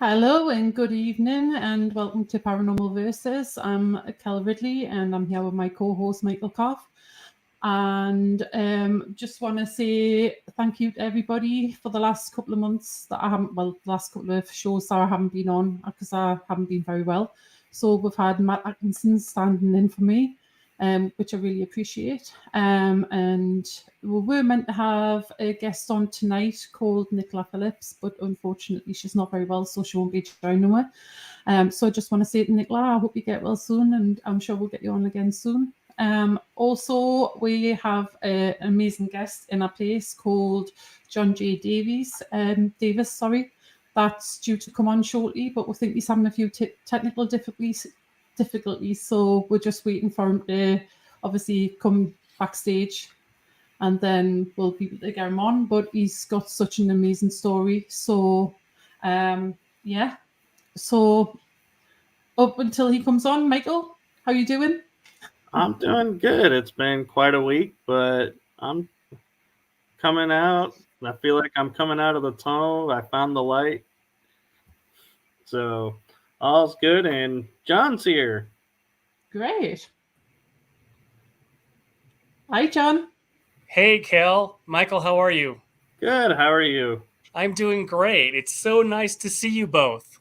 Hello and good evening and welcome to Paranormal Versus. I'm Kell Ridley and I'm here with my co-host Michael Kopf. And just want to say thank you to everybody for the last couple of months that the last couple of shows that I haven't been on because I haven't been very well. So we've had Matt Atkinson standing in for me, which I really appreciate. And we were meant to have a guest on tonight called Nicola Phillips, but unfortunately she's not very well, so she won't be joining us. So I just want to say to Nicola, I hope you get well soon, and I'm sure we'll get you on again soon. Also, we have an amazing guest in our place called John J. Davis, that's due to come on shortly, but we think he's having a few technical difficulties, so we're just waiting for him to obviously come backstage and then we'll be able to get him on. But he's got such an amazing story, so so up until he comes on, Michael, how are you doing? I'm doing good. It's been quite a week, but I'm coming out. I feel like I'm coming out of the tunnel. I found the light. So all's good, and John's here. Great. Hi, John. Hey, Kell. Michael, how are you? Good. How are you? I'm doing great. It's so nice to see you both.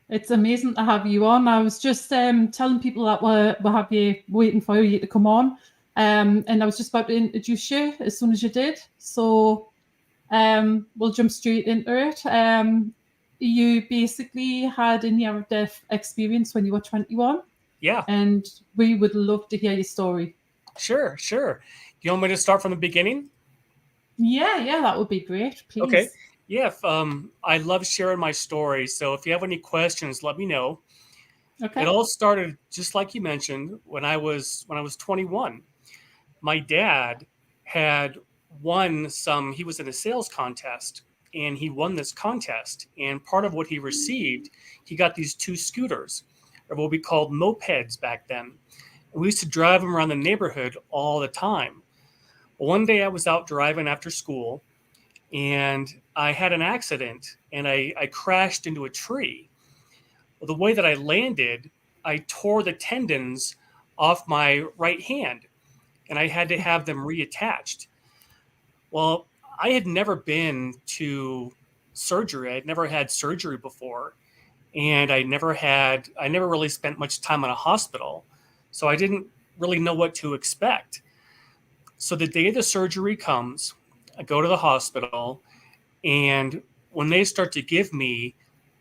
It's amazing to have you on. I was just telling people that we'll have you waiting for you to come on. And I was just about to introduce you as soon as you did. So we'll jump straight into it. You basically had a near-death experience when you were 21. Yeah. And we would love to hear your story. Sure. You want me to start from the beginning? Yeah, that would be great, please. Okay. Yeah, I love sharing my story. So if you have any questions, let me know. Okay. It all started, just like you mentioned, when I was 21. My dad had won he was in a sales contest, and he won this contest. And part of what he received, he got these 2 scooters, or what we called mopeds back then. And we used to drive them around the neighborhood all the time. Well, one day I was out driving after school, and I had an accident, and I crashed into a tree. Well, the way that I landed, I tore the tendons off my right hand, and I had to have them reattached. Well, I had never been to surgery. I'd never had surgery before, and I never really spent much time in a hospital, so I didn't really know what to expect. So the day the surgery comes, I go to the hospital, and when they start to give me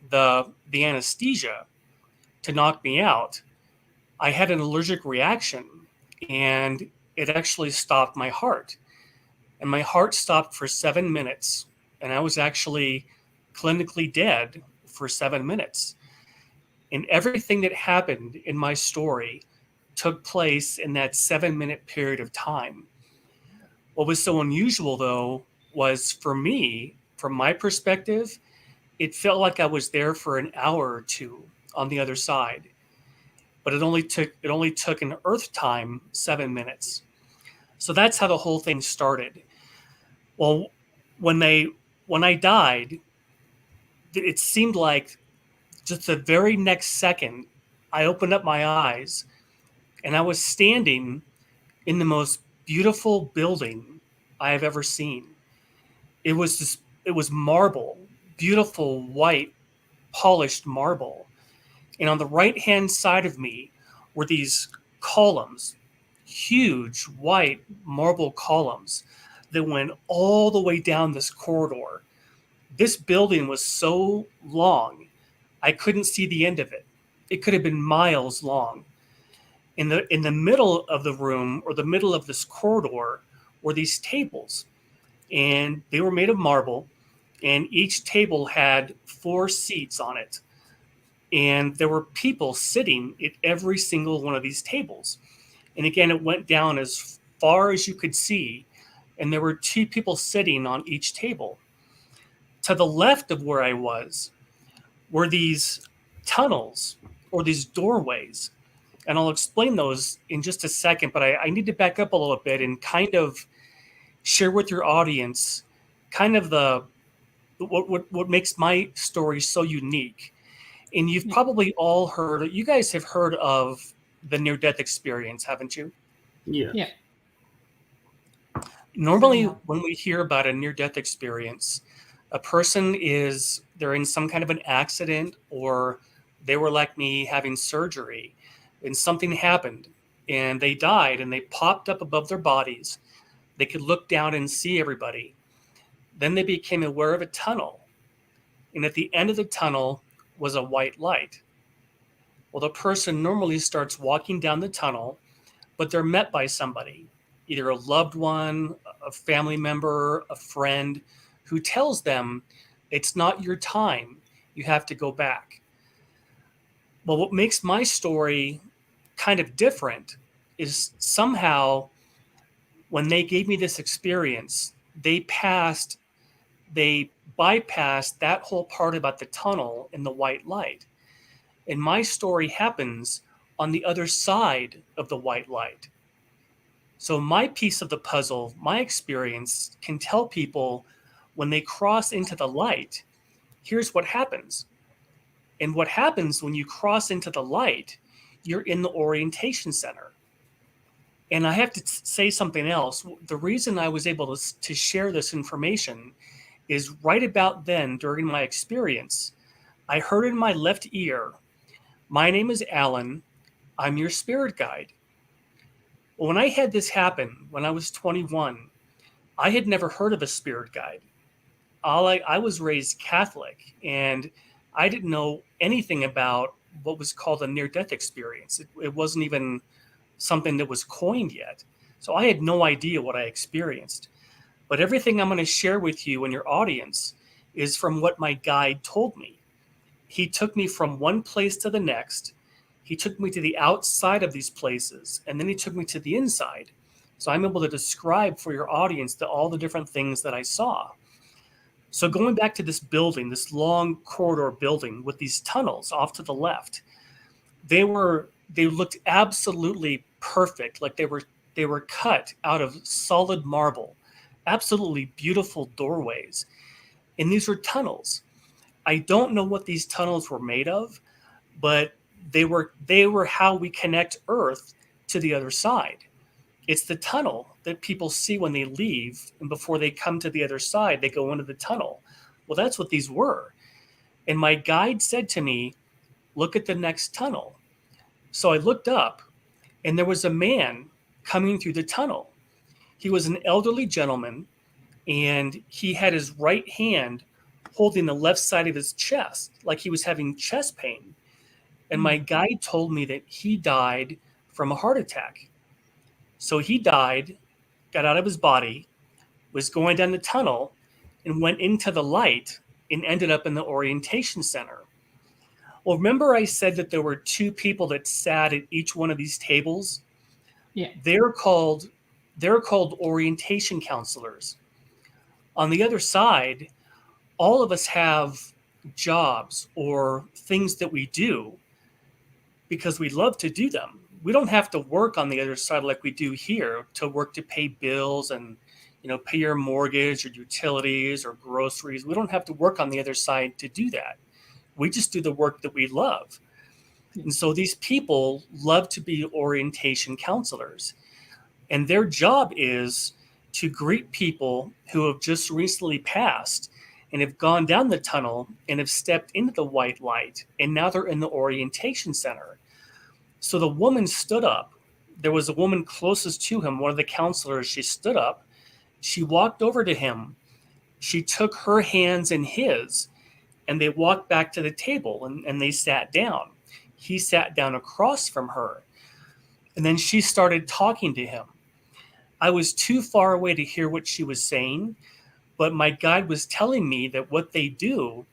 the anesthesia to knock me out, I had an allergic reaction, and it actually stopped my heart. And my heart stopped for 7 minutes, and I was actually clinically dead for 7 minutes. And everything that happened in my story took place in that 7-minute period of time. What was so unusual, though, was for me, from my perspective, it felt like I was there for an hour or two on the other side. But it only took an Earth time 7 minutes. So that's how the whole thing started. Well, when I died, it seemed like just the very next second, I opened up my eyes, and I was standing in the most beautiful building I have ever seen. It was marble, beautiful white polished marble. And on the right-hand side of me were these columns, huge white marble columns that went all the way down this corridor. This building was so long, I couldn't see the end of it. It could have been miles long. In the middle of the room, or the middle of this corridor, were these tables, and they were made of marble, and each table had 4 seats on it. And there were people sitting at every single one of these tables. And again, it went down as far as you could see, and there were 2 people sitting on each table. To the left of where I was were these tunnels, or these doorways. And I'll explain those in just a second, but I need to back up a little bit and kind of share with your audience kind of the what makes my story so unique. And you've probably all heard, you guys have heard of the near-death experience, haven't you? Yes. Yeah. Normally, Yeah. when we hear about a near-death experience, a person they're in some kind of an accident, or they were like me having surgery and something happened and they died and they popped up above their bodies. They could look down and see everybody. Then they became aware of a tunnel. And at the end of the tunnel was a white light. Well, the person normally starts walking down the tunnel, but they're met by somebody, either a loved one, a family member, a friend, who tells them it's not your time. You have to go back. Well, what makes my story kind of different is somehow when they gave me this experience, they bypassed that whole part about the tunnel and the white light. And my story happens on the other side of the white light. So my piece of the puzzle, my experience, can tell people when they cross into the light, here's what happens. And what happens when you cross into the light, you're in the orientation center. And I have to say something else. The reason I was able to share this information is right about then, during my experience, I heard in my left ear, "My name is Alan. I'm your spirit guide." Well, when I had this happen, when I was 21, I had never heard of a spirit guide. I was raised Catholic, and I didn't know anything about what was called a near-death experience. It wasn't even something that was coined yet. So I had no idea what I experienced. But everything I'm going to share with you and your audience is from what my guide told me. He took me from one place to the next. He took me to the outside of these places, and then he took me to the inside. So I'm able to describe for your audience all the different things that I saw. So going back to this building, this long corridor building with these tunnels off to the left, they looked absolutely perfect, like they were cut out of solid marble, absolutely beautiful doorways. And these were tunnels. I don't know what these tunnels were made of, but they were how we connect Earth to the other side. It's the tunnel that people see when they leave, and before they come to the other side, they go into the tunnel. Well, that's what these were. And my guide said to me, "Look at the next tunnel." So I looked up, and there was a man coming through the tunnel. He was an elderly gentleman, and he had his right hand holding the left side of his chest, like he was having chest pain. And my guide told me that he died from a heart attack. So he died, got out of his body, was going down the tunnel, and went into the light and ended up in the orientation center. Well, remember I said that there were two people that sat at each one of these tables? Yeah. They're called orientation counselors. On the other side, all of us have jobs or things that we do because we love to do them. We don't have to work on the other side like we do here, to work to pay bills and pay your mortgage or utilities or groceries. We don't have to work on the other side to do that. We just do the work that we love. And so these people love to be orientation counselors. And their job is to greet people who have just recently passed and have gone down the tunnel and have stepped into the white light. And now they're in the orientation center. So the woman stood up. There was a woman closest to him, one of the counselors. She stood up. She walked over to him. She took her hands in his, and they walked back to the table, and they sat down. He sat down across from her. And then she started talking to him. I was too far away to hear what she was saying, but my guide was telling me that what they do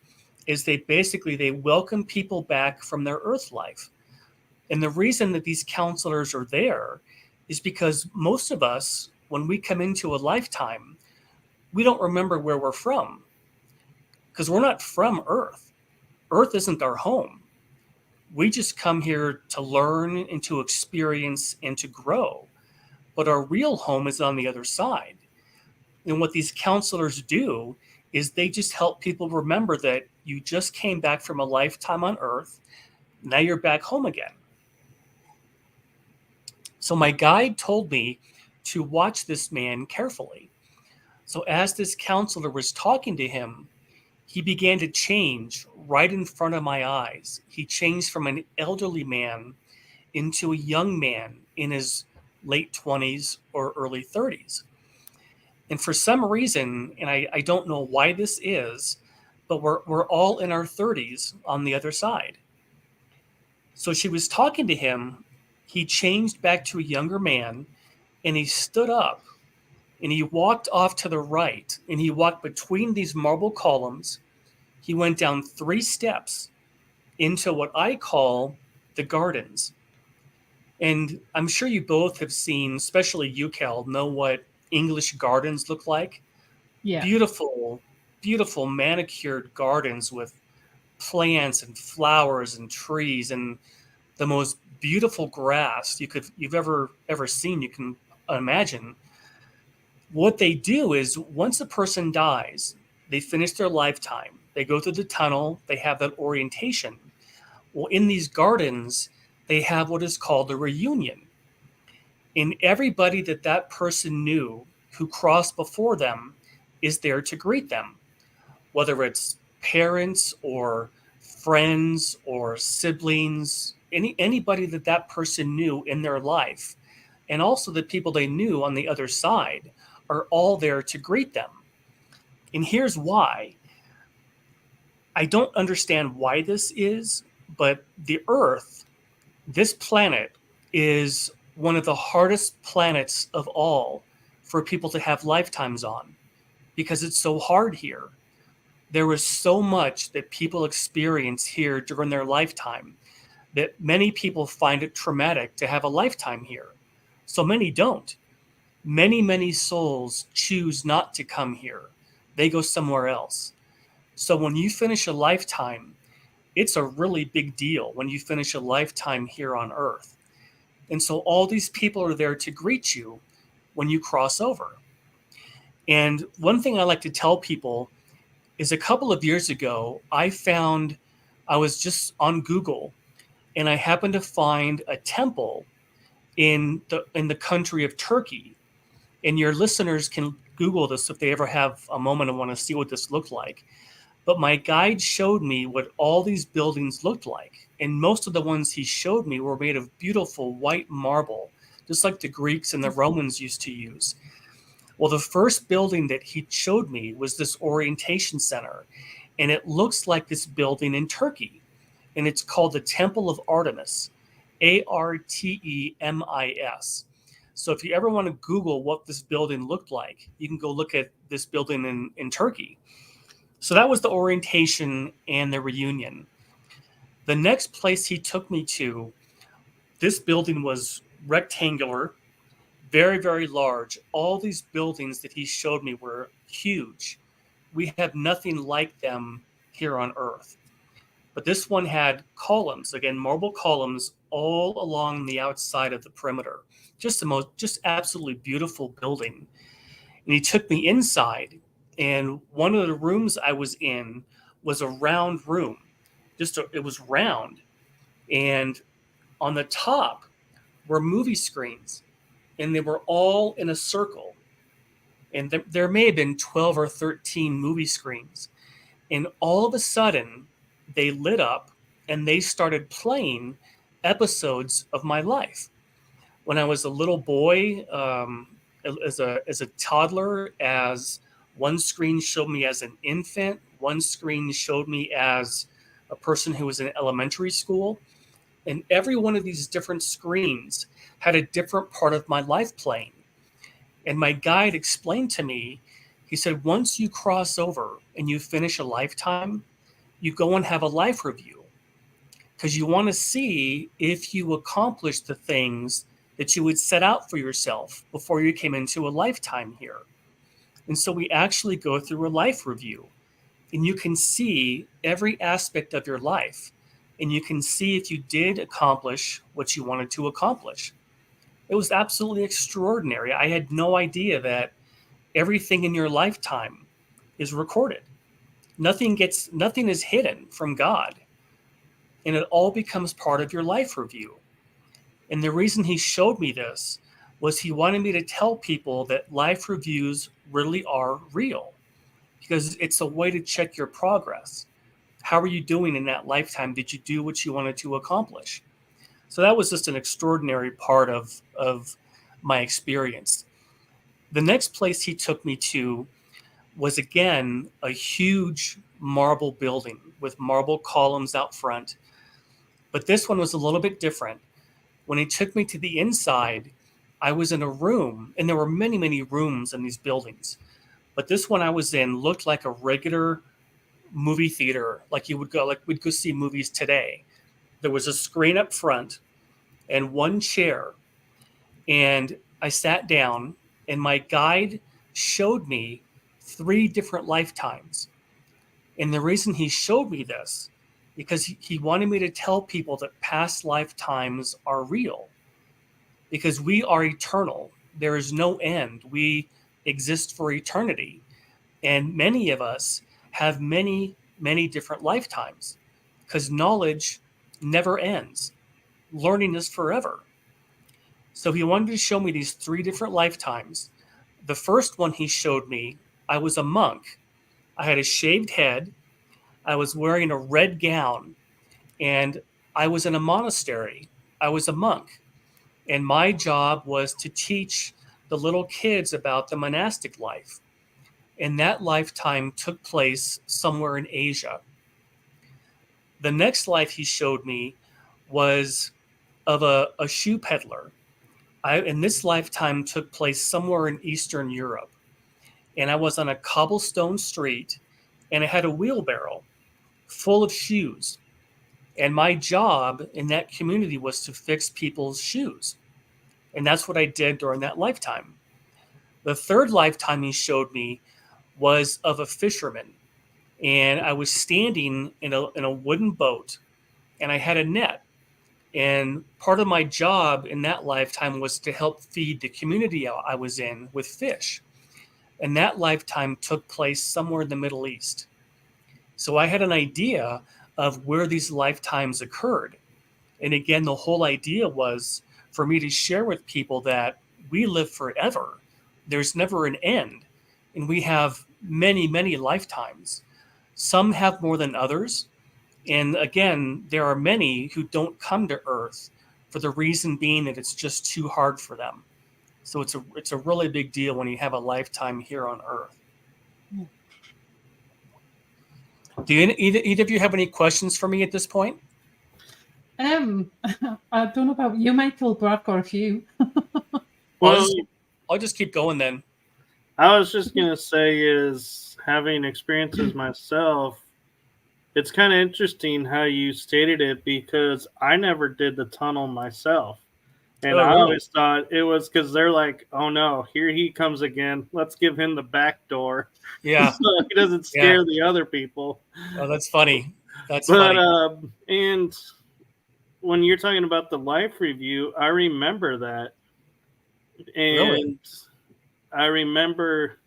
is they welcome people back from their earth life. And the reason that these counselors are there is because most of us, when we come into a lifetime, we don't remember where we're from because we're not from Earth. Earth isn't our home. We just come here to learn and to experience and to grow. But our real home is on the other side. And what these counselors do is they just help people remember that you just came back from a lifetime on Earth. Now you're back home again. So my guide told me to watch this man carefully. So as this counselor was talking to him, he began to change right in front of my eyes. He changed from an elderly man into a young man in his late 20s or early 30s. And for some reason, and I don't know why this is, but we're all in our 30s on the other side. So she was talking to him. He changed back to a younger man, and he stood up, and he walked off to the right, and he walked between these marble columns. He went down 3 steps into what I call the gardens. And I'm sure you both have seen, especially you, Kell, know what English gardens look like. Yeah. Beautiful, beautiful manicured gardens with plants and flowers and trees and the most beautiful grass you've ever seen, you can imagine. What they do is once a person dies, they finish their lifetime, they go through the tunnel, they have that orientation. Well, in these gardens, they have what is called a reunion. And everybody that person knew who crossed before them is there to greet them, whether it's parents or friends or siblings, anybody that person knew in their life, and also the people they knew on the other side are all there to greet them. And here's why. I don't understand why this is, but the Earth, this planet, is one of the hardest planets of all for people to have lifetimes on because it's so hard here. There was so much that people experience here during their lifetime that many people find it traumatic to have a lifetime here. So many don't. Many souls choose not to come here. They go somewhere else. So when you finish a lifetime, it's a really big deal when you finish a lifetime here on Earth. And so all these people are there to greet you when you cross over. And one thing I like to tell people is a couple of years ago, I was just on Google and I happened to find a temple in the country of Turkey. And your listeners can Google this if they ever have a moment and want to see what this looked like. But my guide showed me what all these buildings looked like. And most of the ones he showed me were made of beautiful white marble, just like the Greeks and the Romans used to use. Well, the first building that he showed me was this orientation center. And it looks like this building in Turkey. And it's called the Temple of Artemis, Artemis. So if you ever want to Google what this building looked like, you can go look at this building in Turkey. So that was the orientation and the reunion. The next place he took me to, this building was rectangular, very, very large. All these buildings that he showed me were huge. We have nothing like them here on Earth. But this one had columns, again, marble columns all along the outside of the perimeter. Just absolutely beautiful building. And he took me inside, and one of the rooms I was in was a round room. It was round. And on the top were movie screens, and they were all in a circle. And there may have been 12 or 13 movie screens. And all of a sudden, they lit up and they started playing episodes of my life. When I was a little boy, as a toddler, as one screen showed me as an infant, one screen showed me as a person who was in elementary school. And every one of these different screens had a different part of my life playing. And my guide explained to me, he said, once you cross over and you finish a lifetime, you go and have a life review because you want to see if you accomplished the things that you would set out for yourself before you came into a lifetime here. And so we actually go through a life review, and you can see every aspect of your life, and you can see if you did accomplish what you wanted to accomplish. It was absolutely extraordinary. I had no idea that everything in your lifetime is recorded. Nothing is hidden from God. And it all becomes part of your life review. And the reason he showed me this was he wanted me to tell people that life reviews really are real, because it's a way to check your progress. How are you doing in that lifetime? Did you do what you wanted to accomplish? So that was just an extraordinary part of my experience. The next place he took me to was, again, a huge marble building with marble columns out front. But this one was a little bit different. When he took me to the inside, I was in a room, and there were many, many rooms in these buildings. But this one I was in looked like a regular movie theater, like we'd go see movies today. There was a screen up front and one chair. And I sat down, and my guide showed me 3 different lifetimes. And the reason he showed me this, because he wanted me to tell people that past lifetimes are real, because we are eternal. There is no end. We exist for eternity. And many of us have many, many different lifetimes, because knowledge never ends. Learning is forever. So he wanted to show me these 3 different lifetimes. The first one he showed me, I was a monk. I had a shaved head. I was wearing a red gown, and I was in a monastery. I was a monk. And my job was to teach the little kids about the monastic life. And that lifetime took place somewhere in Asia. The next life he showed me was of a shoe peddler. And this lifetime took place somewhere in Eastern Europe. And I was on a cobblestone street, and I had a wheelbarrow full of shoes. And my job in that community was to fix people's shoes. And that's what I did during that lifetime. The third lifetime he showed me was of a fisherman. And I was standing in a wooden boat, and I had a net. And part of my job in that lifetime was to help feed the community I was in with fish. And that lifetime took place somewhere in the Middle East. So I had an idea of where these lifetimes occurred. And again, the whole idea was for me to share with people that we live forever. There's never an end. And we have many, many lifetimes. Some have more than others. And again, there are many who don't come to Earth for the reason being that it's just too hard for them. So it's a really big deal when you have a lifetime here on Earth. Do either of you have any questions for me at this point? I don't know about you, Michael, but I've got a few. Well, I'll just keep going then. I was just going to say, is having experiences myself, it's kind of interesting how you stated it, because I never did the tunnel myself. And I always thought it was because they're like, oh no, here he comes again. Let's give him the back door. Yeah. So he doesn't scare the other people. Oh, that's funny. Funny. And when you're talking about the life review, I remember that. And really? I remember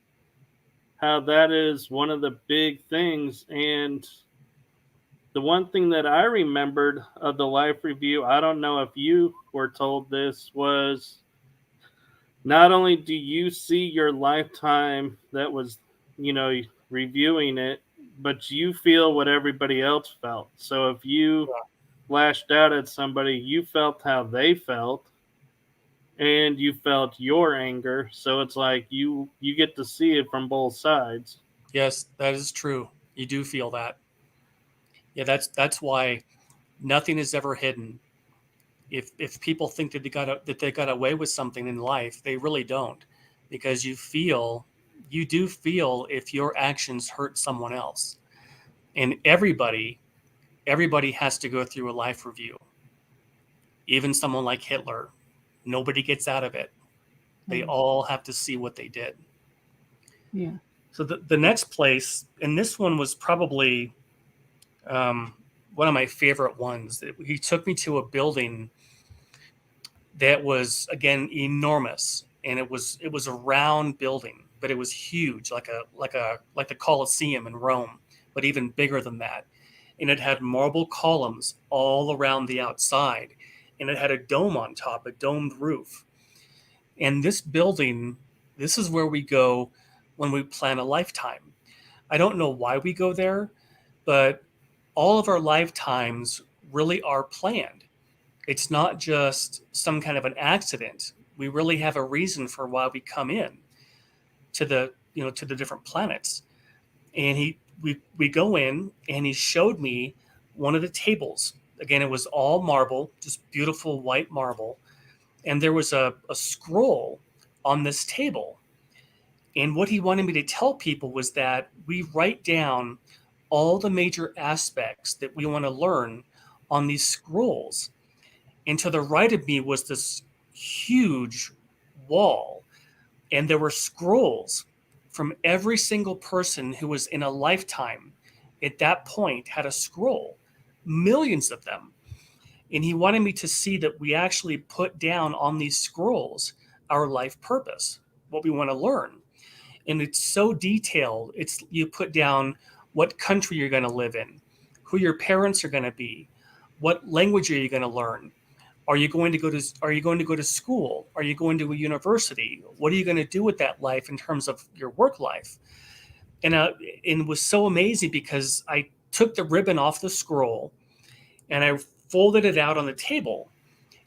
how that is one of the big things. And the one thing that I remembered of the life review, I don't know if you were told this, was not only do you see your lifetime that was, reviewing it, but you feel what everybody else felt. So if you lashed out at somebody, you felt how they felt, and you felt your anger. So it's like you get to see it from both sides. Yes, that is true. You do feel that. Yeah, that's why nothing is ever hidden. If people think that they got away with something in life, they really don't, because you do feel if your actions hurt someone else. And everybody has to go through a life review. Even someone like Hitler, nobody gets out of it. They all have to see what they did. Yeah. So the next place, and this one was probably one of my favorite ones. He took me to a building that was, again, enormous, and it was a round building. but it was huge, like the Colosseum in Rome, but even bigger than that. And it had marble columns all around the outside, and it had a dome on top, a domed roof. And this building, this is where we go when we plan a lifetime. I don't know why we go there, but all of our lifetimes really are planned. It's not just some kind of an accident. We really have a reason for why we come in to the different planets. And we go in, and he showed me one of the tables. Again, it was all marble, just beautiful white marble. And there was a scroll on this table. And what he wanted me to tell people was that we write down all the major aspects that we want to learn on these scrolls. And to the right of me was this huge wall, and there were scrolls from every single person who was in a lifetime at that point had a scroll, millions of them. And he wanted me to see that we actually put down on these scrolls our life purpose, what we want to learn. And it's so detailed. You put down what country you're going to live in, who your parents are going to be, what language are you going to learn, are you going to go to school, are you going to a university, what are you going to do with that life in terms of your work life. And it was so amazing because I took the ribbon off the scroll and I folded it out on the table,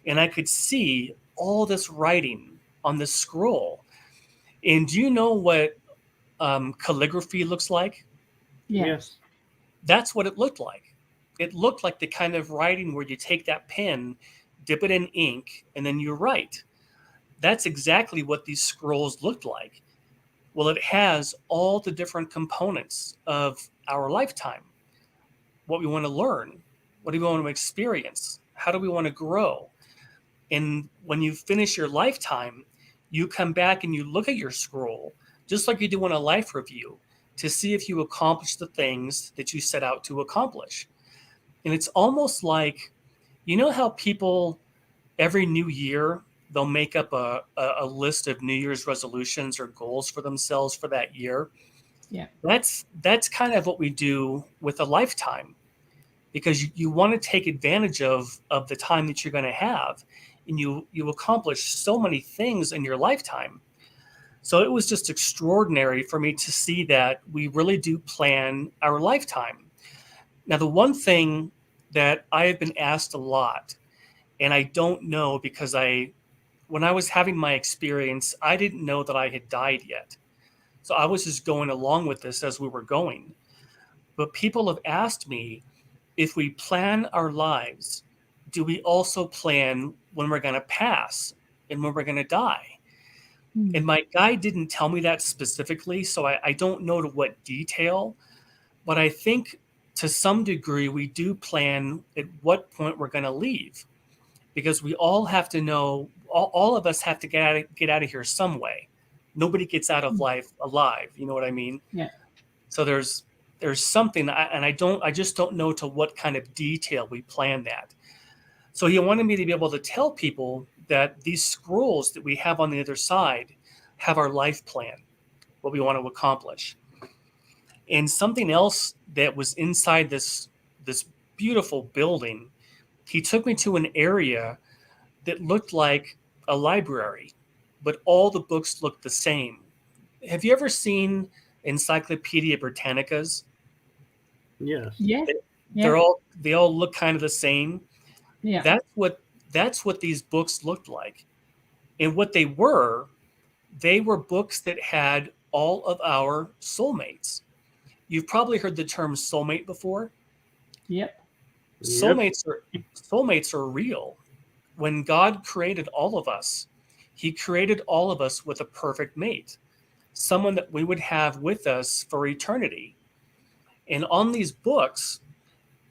and I could see all this writing on this scroll. And do you know what calligraphy looks like? Yes. That's what it looked like. It looked like the kind of writing where you take that pen, dip it in ink, and then you write. That's exactly what these scrolls looked like. Well, it has all the different components of our lifetime, what we want to learn, what do we want to experience, how do we want to grow. And when you finish your lifetime, you come back and you look at your scroll, just like you do on a life review, to see if you accomplished the things that you set out to accomplish. And it's almost like, you know how people every new year, they'll make up a list of New Year's resolutions or goals for themselves for that year. Yeah. That's kind of what we do with a lifetime, because you want to take advantage of the time that you're going to have, and you accomplish so many things in your lifetime. So it was just extraordinary for me to see that we really do plan our lifetime. Now, the one thing that I have been asked a lot, and I don't know, because when I was having my experience, I didn't know that I had died yet. So I was just going along with this as we were going. But people have asked me, if we plan our lives, do we also plan when we're going to pass and when we're going to die? And my guide didn't tell me that specifically, so I don't know to what detail, but I think to some degree we do plan at what point we're going to leave, because we all have to know, all of us have to get out of here some way. Nobody gets out of life alive. You know what I mean? Yeah. So there's something, and I just don't know to what kind of detail we plan that. So he wanted me to be able to tell people that these scrolls that we have on the other side have our life plan, what we want to accomplish. And something else that was inside this beautiful building, he took me to an area that looked like a library, but all the books looked the same. Have you ever seen Encyclopedia Britannicas? Yes. Yeah. They all look kind of the same. Yeah. That's what these books looked like. And what they were books that had all of our soulmates. You've probably heard the term soulmate before. Yep. Soulmates are real. When God created all of us, he created all of us with a perfect mate, someone that we would have with us for eternity. And on these books,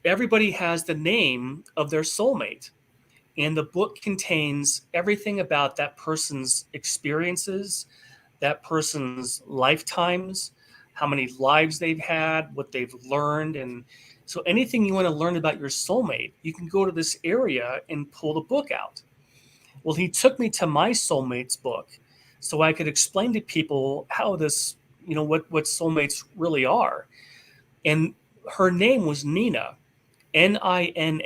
everybody has the name of their soulmate. And the book contains everything about that person's experiences, that person's lifetimes, how many lives they've had, what they've learned. And so anything you want to learn about your soulmate, you can go to this area and pull the book out. Well, he took me to my soulmate's book. so I could explain to people how this, what soulmates really are. And her name was Nina, Nina, and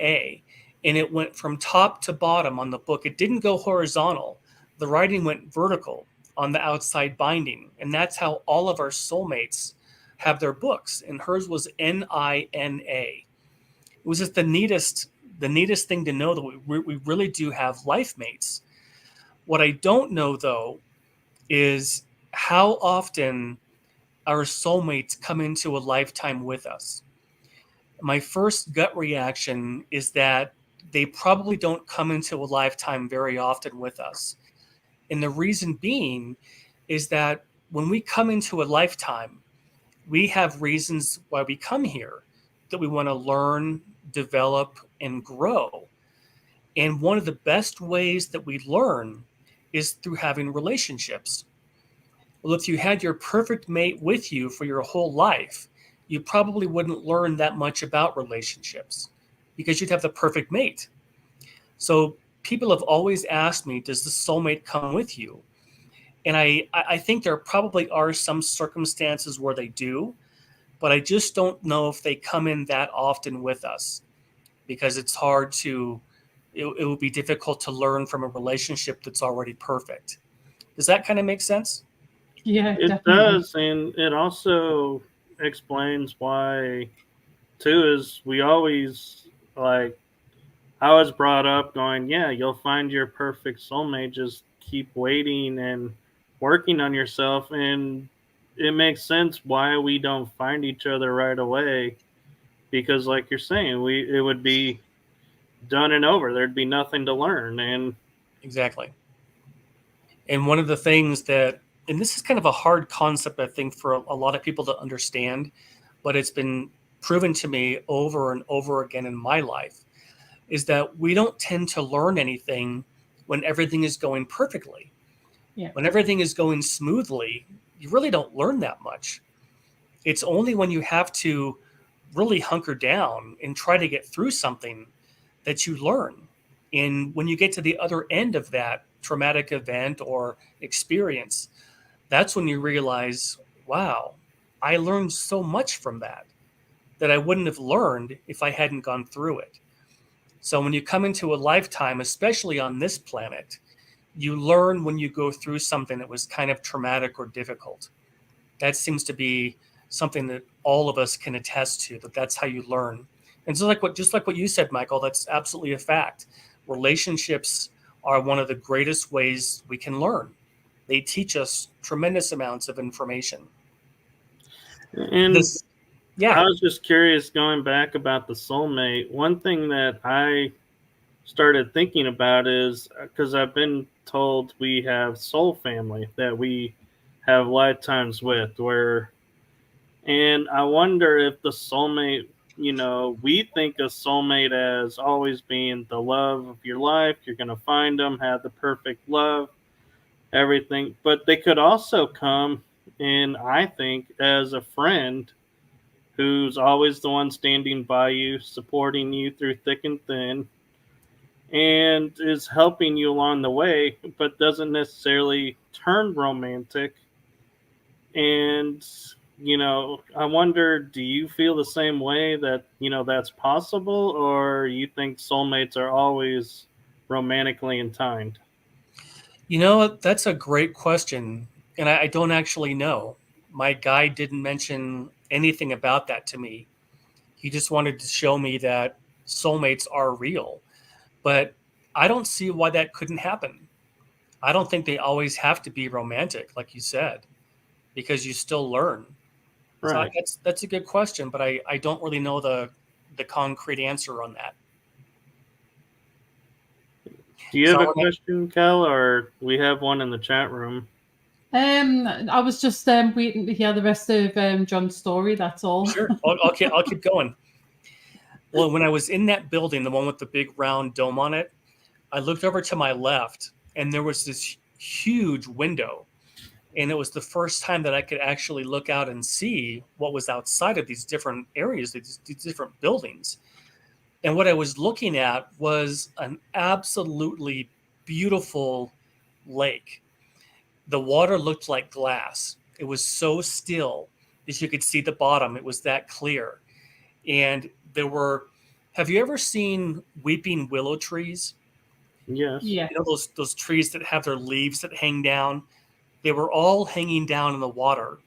it went from top to bottom on the book. It didn't go horizontal. The writing went vertical on the outside binding, and that's how all of our soulmates have their books. And hers was Nina. It was just the neatest thing to know that we really do have life mates. What I don't know, though, is how often our soulmates come into a lifetime with us. My first gut reaction is that they probably don't come into a lifetime very often with us. And the reason being is that when we come into a lifetime, we have reasons why we come here, that we want to learn, develop, and grow. And one of the best ways that we learn is through having relationships. Well, if you had your perfect mate with you for your whole life, you probably wouldn't learn that much about relationships because you'd have the perfect mate. So people have always asked me, does the soulmate come with you? And I think there probably are some circumstances where they do, but I just don't know if they come in that often with us because it's hard to, it would be difficult to learn from a relationship that's already perfect. Does that kind of make sense? Yeah, It definitely. does, and it also explains why, too, is we always, like, I was brought up going, yeah, you'll find your perfect soulmate, just keep waiting and working on yourself, and it makes sense why we don't find each other right away, because like you're saying, it would be done and over. There'd be nothing to learn. And exactly. And one of the things that, and this is kind of a hard concept, I think, for a lot of people to understand, but it's been proven to me over and over again in my life, is that we don't tend to learn anything when everything is going perfectly. Yeah. When everything is going smoothly, you really don't learn that much. It's only when you have to really hunker down and try to get through something that you learn. And when you get to the other end of that traumatic event or experience, that's when you realize, wow, I learned so much from that I wouldn't have learned if I hadn't gone through it. So when you come into a lifetime, especially on this planet, you learn when you go through something that was kind of traumatic or difficult. That seems to be something that all of us can attest to, that's how you learn. And so just like what you said, Michael, that's absolutely a fact. Relationships are one of the greatest ways we can learn. They teach us tremendous amounts of information. I Yeah. was just curious, going back about the soulmate. One thing that I started thinking about is, because I've been told we have soul family that we have lifetimes with, and I wonder if the soulmate, we think of soulmate as always being the love of your life. You're going to find them, have the perfect love, everything. But they could also come in, I think, as a friend who's always the one standing by you, supporting you through thick and thin, and is helping you along the way, but doesn't necessarily turn romantic. And I wonder, do you feel the same way, that that's possible, or you think soulmates are always romantically entwined? That's a great question, and I don't actually know. My guide didn't mention anything about that to me. He just wanted to show me that soulmates are real, but I don't see why that couldn't happen. I don't think they always have to be romantic, like you said, because you still learn. Right. So that's a good question, but I don't really know the concrete answer on that. Do you So have a question, Kell, or we have one in the chat room? I was just waiting to hear the rest of John's story. That's all. Sure, I'll keep going. Well, when I was in that building, the one with the big round dome on it, I looked over to my left, and there was this huge window. And it was the first time that I could actually look out and see what was outside of these different areas, these different buildings. And what I was looking at was an absolutely beautiful lake. The water looked like glass. It was so still that you could see the bottom. It was that clear. And there were, have you ever seen weeping willow trees? Yes. Yeah. You know, those trees that have their leaves that hang down? They were all hanging down in the water.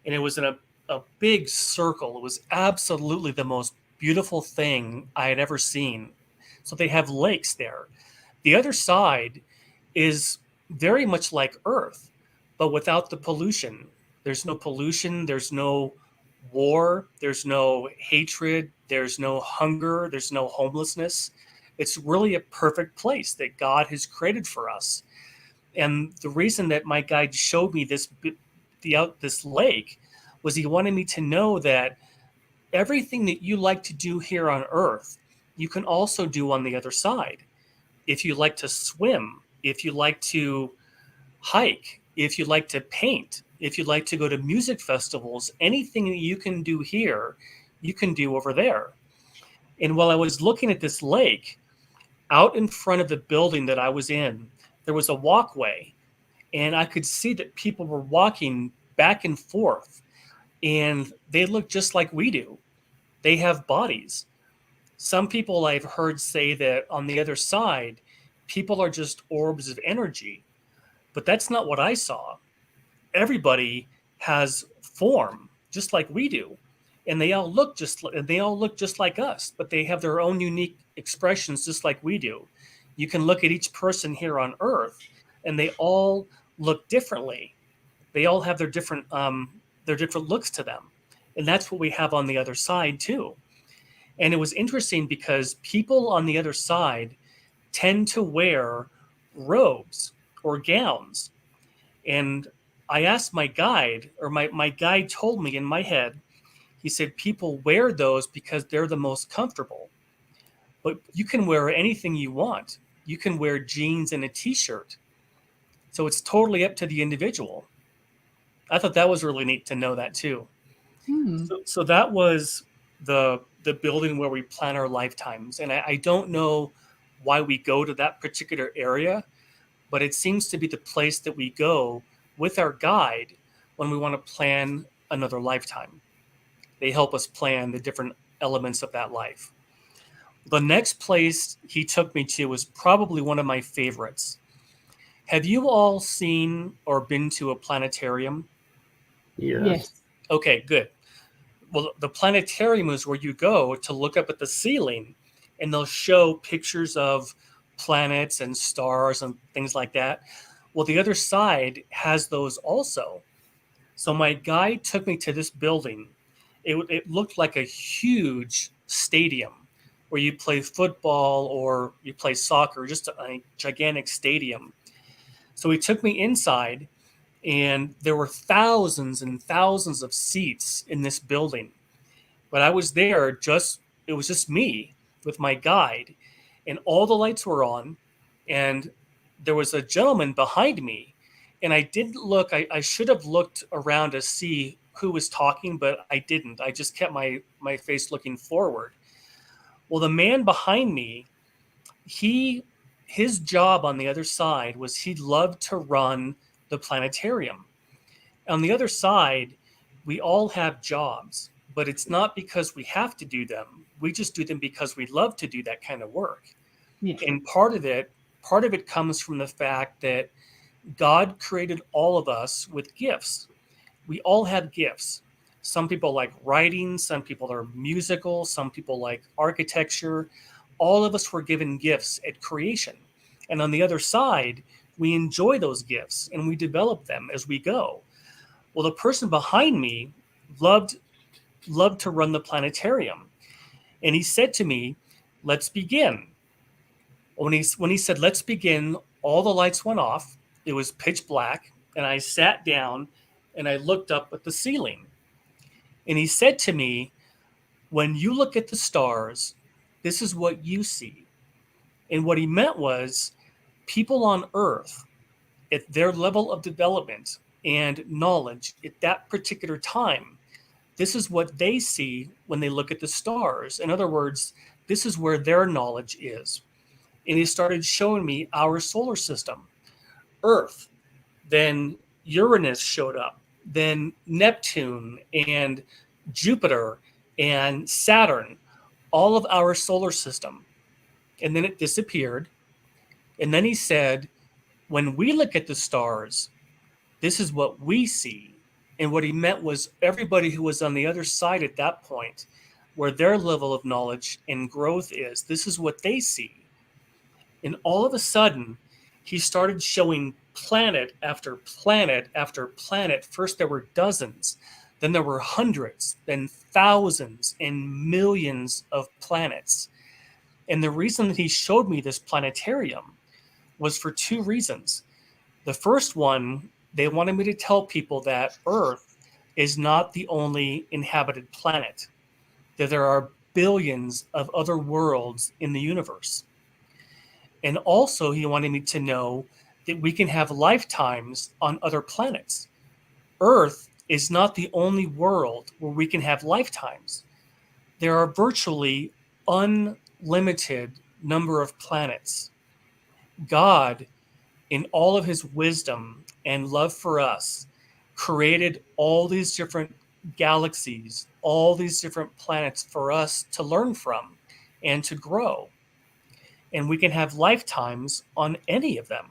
And it was in a big circle. It was absolutely the most beautiful thing I had ever seen. So they have lakes there. The other side is very much like Earth, but without the pollution. There's no pollution, there's no war, there's no hatred, there's no hunger, there's no homelessness. It's really a perfect place that God has created for us. And the reason that my guide showed me this lake was he wanted me to know that everything that you like to do here on Earth, you can also do on the other side. If you like to swim, if you like to hike, if you like to paint, if you like to go to music festivals, anything that you can do here, you can do over there. And while I was looking at this lake, out in front of the building that I was in, there was a walkway, and I could see that people were walking back and forth, and they look just like we do. They have bodies. Some people I've heard say that on the other side, people are just orbs of energy, but that's not what I saw. Everybody has form, just like we do, and they all look just like us, but they have their own unique expressions, just like we do. You can look at each person here on Earth, and they all look differently. They all have their different looks to them, and that's what we have on the other side too. And it was interesting because people on the other side tend to wear robes or gowns. And I asked my guide, or my guide told me in my head, he said, people wear those because they're the most comfortable. But you can wear anything you want. You can wear jeans and a t-shirt. So it's totally up to the individual. I thought that was really neat to know that too. So that was the building where we plan our lifetimes. And I don't know why we go to that particular area, but it seems to be the place that we go with our guide when we want to plan another lifetime. They help us plan the different elements of that life. The next place he took me to was probably one of my favorites. Have you all seen or been to a planetarium? Yes. Okay, good. Well, the planetarium is where you go to look up at the ceiling, and they'll show pictures of planets and stars and things like that. Well, the other side has those also. So my guide took me to this building. It looked like a huge stadium where you play football or you play soccer, just a gigantic stadium. So he took me inside, and there were thousands and thousands of seats in this building. But I was there it was just me with my guide, and all the lights were on, and there was a gentleman behind me, and I didn't look. I should have looked around to see who was talking, but I didn't. I just kept my face looking forward. Well, the man behind me, his job on the other side was he loved to run the planetarium. On the other side, we all have jobs, but it's not because we have to do them. We just do them because we love to do that kind of work. Yeah. And part of it comes from the fact that God created all of us with gifts. We all have gifts. Some people like writing, some people are musical, some people like architecture. All of us were given gifts at creation. And on the other side, we enjoy those gifts and we develop them as we go. Well, the person behind me loved to run the planetarium. And he said to me, "Let's begin." When he said, "Let's begin," all the lights went off. It was pitch black. And I sat down and I looked up at the ceiling. And he said to me, "When you look at the stars, this is what you see." And what he meant was people on Earth at their level of development and knowledge at that particular time, this is what they see when they look at the stars. In other words, this is where their knowledge is. And he started showing me our solar system, Earth, then Uranus showed up, then Neptune and Jupiter and Saturn, all of our solar system. And then it disappeared. And then he said, when we look at the stars, this is what we see. And what he meant was everybody who was on the other side at that point, where their level of knowledge and growth is, this is what they see. And all of a sudden, he started showing planet after planet after planet. First, there were dozens, then there were hundreds, then thousands and millions of planets. And the reason that he showed me this planetarium was for two reasons. The first one, they wanted me to tell people that Earth is not the only inhabited planet, that there are billions of other worlds in the universe. And also, he wanted me to know that we can have lifetimes on other planets. Earth is not the only world where we can have lifetimes. There are virtually unlimited number of planets. God, in all of his wisdom and love for us, created all these different galaxies, all these different planets for us to learn from and to grow. And we can have lifetimes on any of them.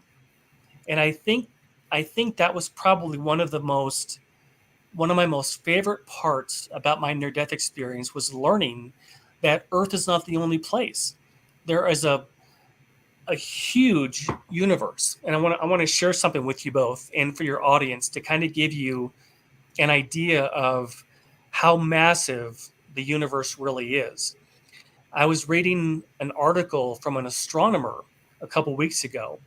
And I think that was probably one of my most favorite parts about my near-death experience was learning that Earth is not the only place. There is a huge universe. And I want to share something with you both and for your audience to kind of give you an idea of how massive the universe really is. I was reading an article from an astronomer a couple weeks ago,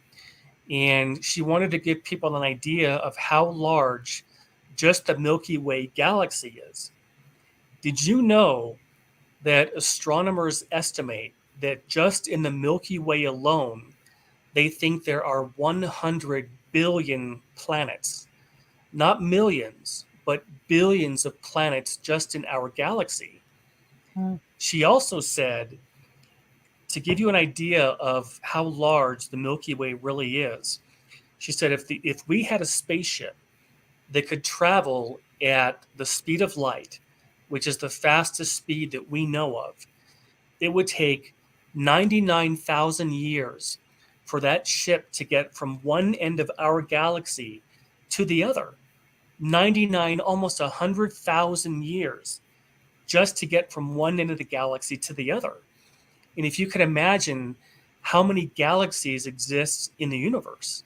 and she wanted to give people an idea of how large just the Milky Way galaxy is. Did you know that astronomers estimate that just in the Milky Way alone, they think there are 100 billion planets, not millions, but billions of planets just in our galaxy. She also said, to give you an idea of how large the Milky Way really is, she said if we had a spaceship that could travel at the speed of light, which is the fastest speed that we know of, it would take 99,000 years for that ship to get from one end of our galaxy to the other. 99, almost 100,000 years just to get from one end of the galaxy to the other. And if you could imagine how many galaxies exist in the universe,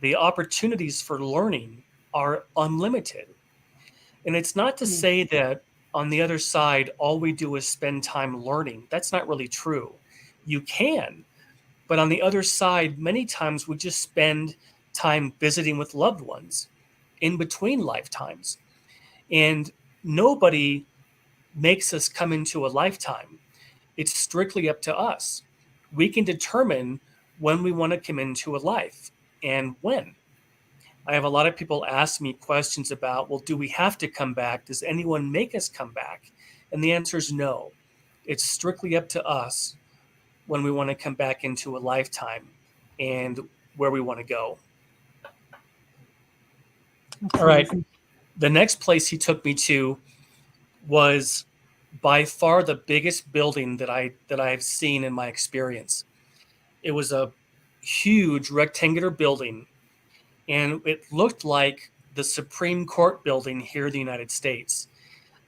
the opportunities for learning are unlimited. And it's not to say that on the other side, all we do is spend time learning. That's not really true. You can, but on the other side, many times we just spend time visiting with loved ones in between lifetimes. And nobody makes us come into a lifetime. It's strictly up to us. We can determine when we want to come into a life and when. I have a lot of people ask me questions about, well, do we have to come back? Does anyone make us come back? And the answer is no. It's strictly up to us when we want to come back into a lifetime and where we want to go. All right. The next place he took me to was by far the biggest building that I've seen in my experience. It was a huge rectangular building, and it looked like the Supreme Court building here in the United States.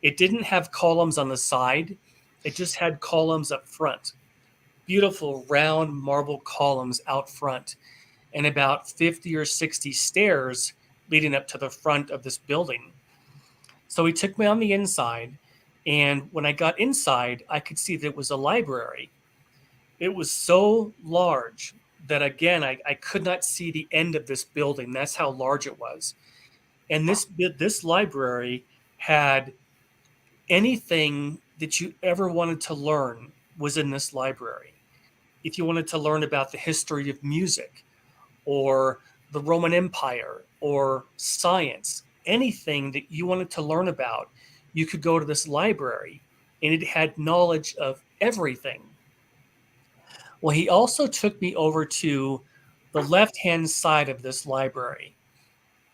It didn't have columns on the side. It just had columns up front. Beautiful round marble columns out front, and about 50 or 60 stairs leading up to the front of this building. So he took me on the inside, and when I got inside, I could see that it was a library. It was so large that, again, I could not see the end of this building. That's how large it was. And this library had anything that you ever wanted to learn was in this library. If you wanted to learn about the history of music or the Roman Empire or science, anything that you wanted to learn about, you could go to this library, and it had knowledge of everything. Well, he also took me over to the left-hand side of this library.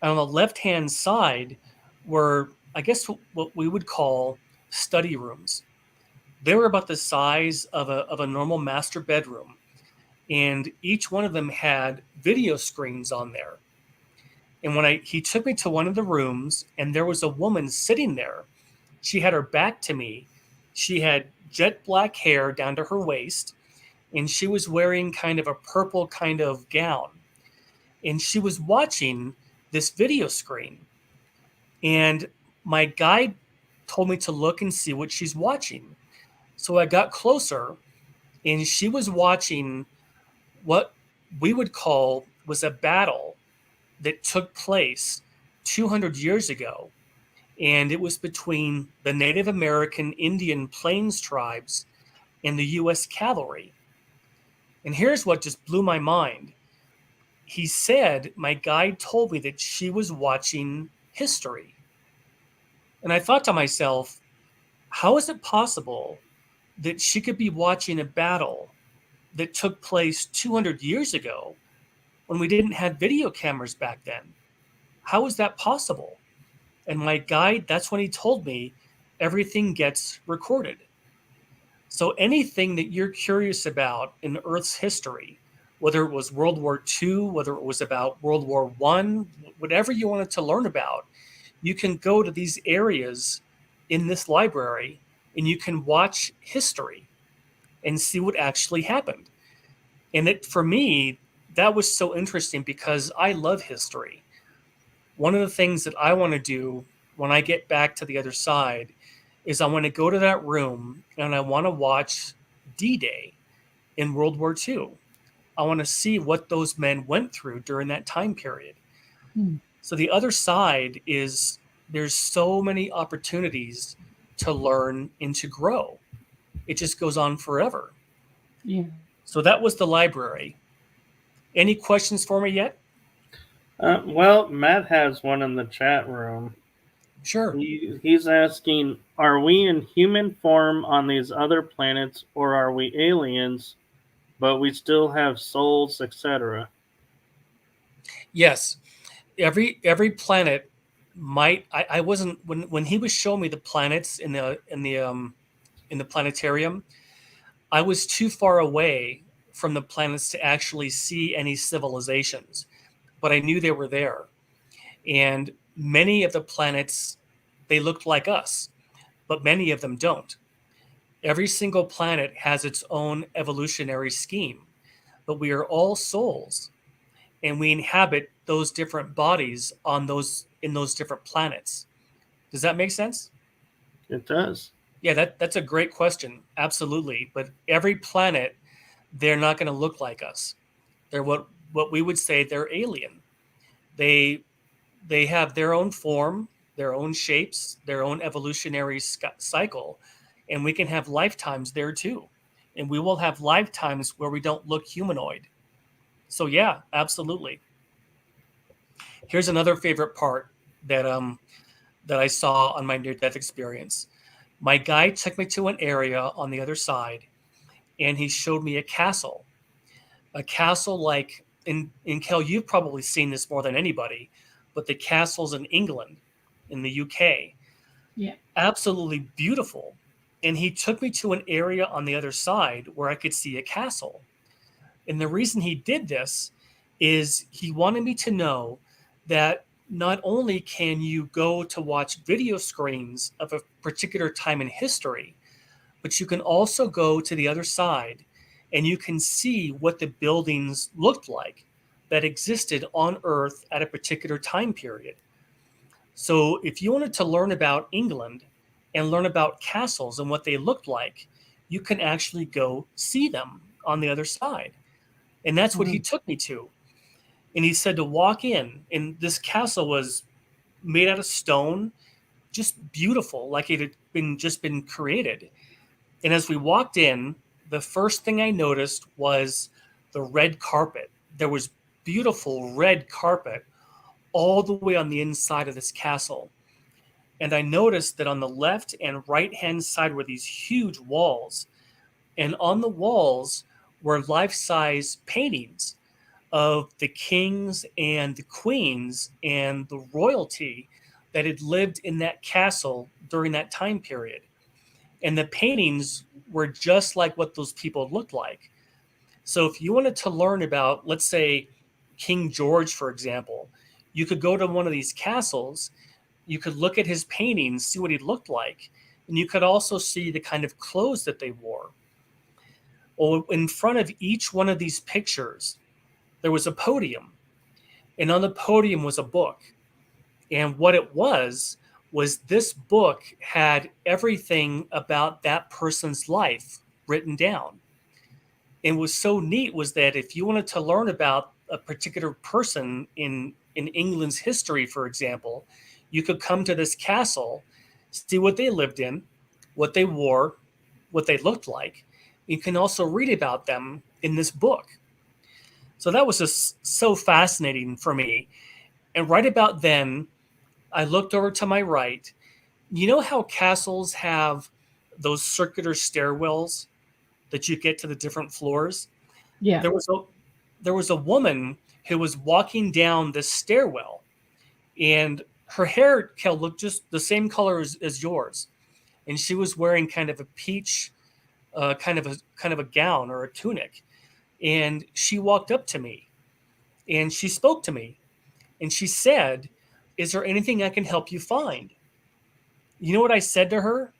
And on the left-hand side were, I guess, what we would call study rooms. They were about the size of a normal master bedroom. And each one of them had video screens on there. And when he took me to one of the rooms, and there was a woman sitting there. She had her back to me. She had jet black hair down to her waist, and she was wearing kind of a purple kind of gown. And she was watching this video screen. And my guide told me to look and see what she's watching. So I got closer, and she was watching what we would call was a battle that took place 200 years ago. And it was between the Native American Indian Plains tribes and the U.S. cavalry. And here's what just blew my mind. He said, my guide told me that she was watching history. And I thought to myself, how is it possible that she could be watching a battle that took place 200 years ago when we didn't have video cameras back then? How is that possible? And my guide, that's when he told me everything gets recorded. So anything that you're curious about in Earth's history, whether it was World War II, whether it was about World War I, whatever you wanted to learn about, you can go to these areas in this library and you can watch history and see what actually happened. And for me, that was so interesting because I love history. One of the things that I want to do when I get back to the other side is I want to go to that room and I want to watch D-Day in World War II. I want to see what those men went through during that time period. So the other side is there's so many opportunities to learn and to grow. It just goes on forever. Yeah. So that was the library. Any questions for me yet? Well, Matt has one in the chat room. Sure. He's asking, are we in human form on these other planets, or are we aliens, but we still have souls, etc.? Yes. Every planet might. I wasn't when he was showing me the planets in the planetarium. I was too far away from the planets to actually see any civilizations, but I knew they were there. And many of the planets, they looked like us, but many of them don't. Every single planet has its own evolutionary scheme, but we are all souls, and we inhabit those different bodies in those different planets. Does that make sense? It does. Yeah, that's a great question. Absolutely. But every planet, they're not going to look like us. They're what we would say they're alien. They have their own form, their own shapes, their own evolutionary cycle, and we can have lifetimes there too. And we will have lifetimes where we don't look humanoid. So yeah, absolutely. Here's another favorite part that I saw on my near-death experience. My guide took me to an area on the other side, and he showed me a castle like in Kell, you've probably seen this more than anybody, but the castles in England, in the UK, Yeah. absolutely beautiful. And he took me to an area on the other side where I could see a castle. And the reason he did this is he wanted me to know that not only can you go to watch video screens of a particular time in history, but you can also go to the other side and you can see what the buildings looked like that existed on Earth at a particular time period. So if you wanted to learn about England and learn about castles and what they looked like, you can actually go see them on the other side. And that's what he took me to. And he said to walk in, and this castle was made out of stone, just beautiful, like it had just been created. And as we walked in, the first thing I noticed was the red carpet. There was beautiful red carpet all the way on the inside of this castle. And I noticed that on the left and right hand side were these huge walls. And on the walls were life-size paintings of the kings and the queens and the royalty that had lived in that castle during that time period. And the paintings were just like what those people looked like. So if you wanted to learn about, let's say, King George, for example, you could go to one of these castles, you could look at his paintings, see what he looked like, and you could also see the kind of clothes that they wore. Well, in front of each one of these pictures, there was a podium, and on the podium was a book. And what it was this book had everything about that person's life written down. And what was so neat was that if you wanted to learn about a particular person in England's history, for example, you could come to this castle, see what they lived in, what they wore, what they looked like. You can also read about them in this book. So that was just so fascinating for me. And right about then, I looked over to my right. You know how castles have those circular stairwells that you get to the different floors? Yeah. There was a woman who was walking down this stairwell, and her hair, Kell, looked just the same color as yours, and she was wearing kind of a peach, kind of a gown or a tunic, and she walked up to me, and she spoke to me, and she said, "Is there anything I can help you find?" You know what I said to her?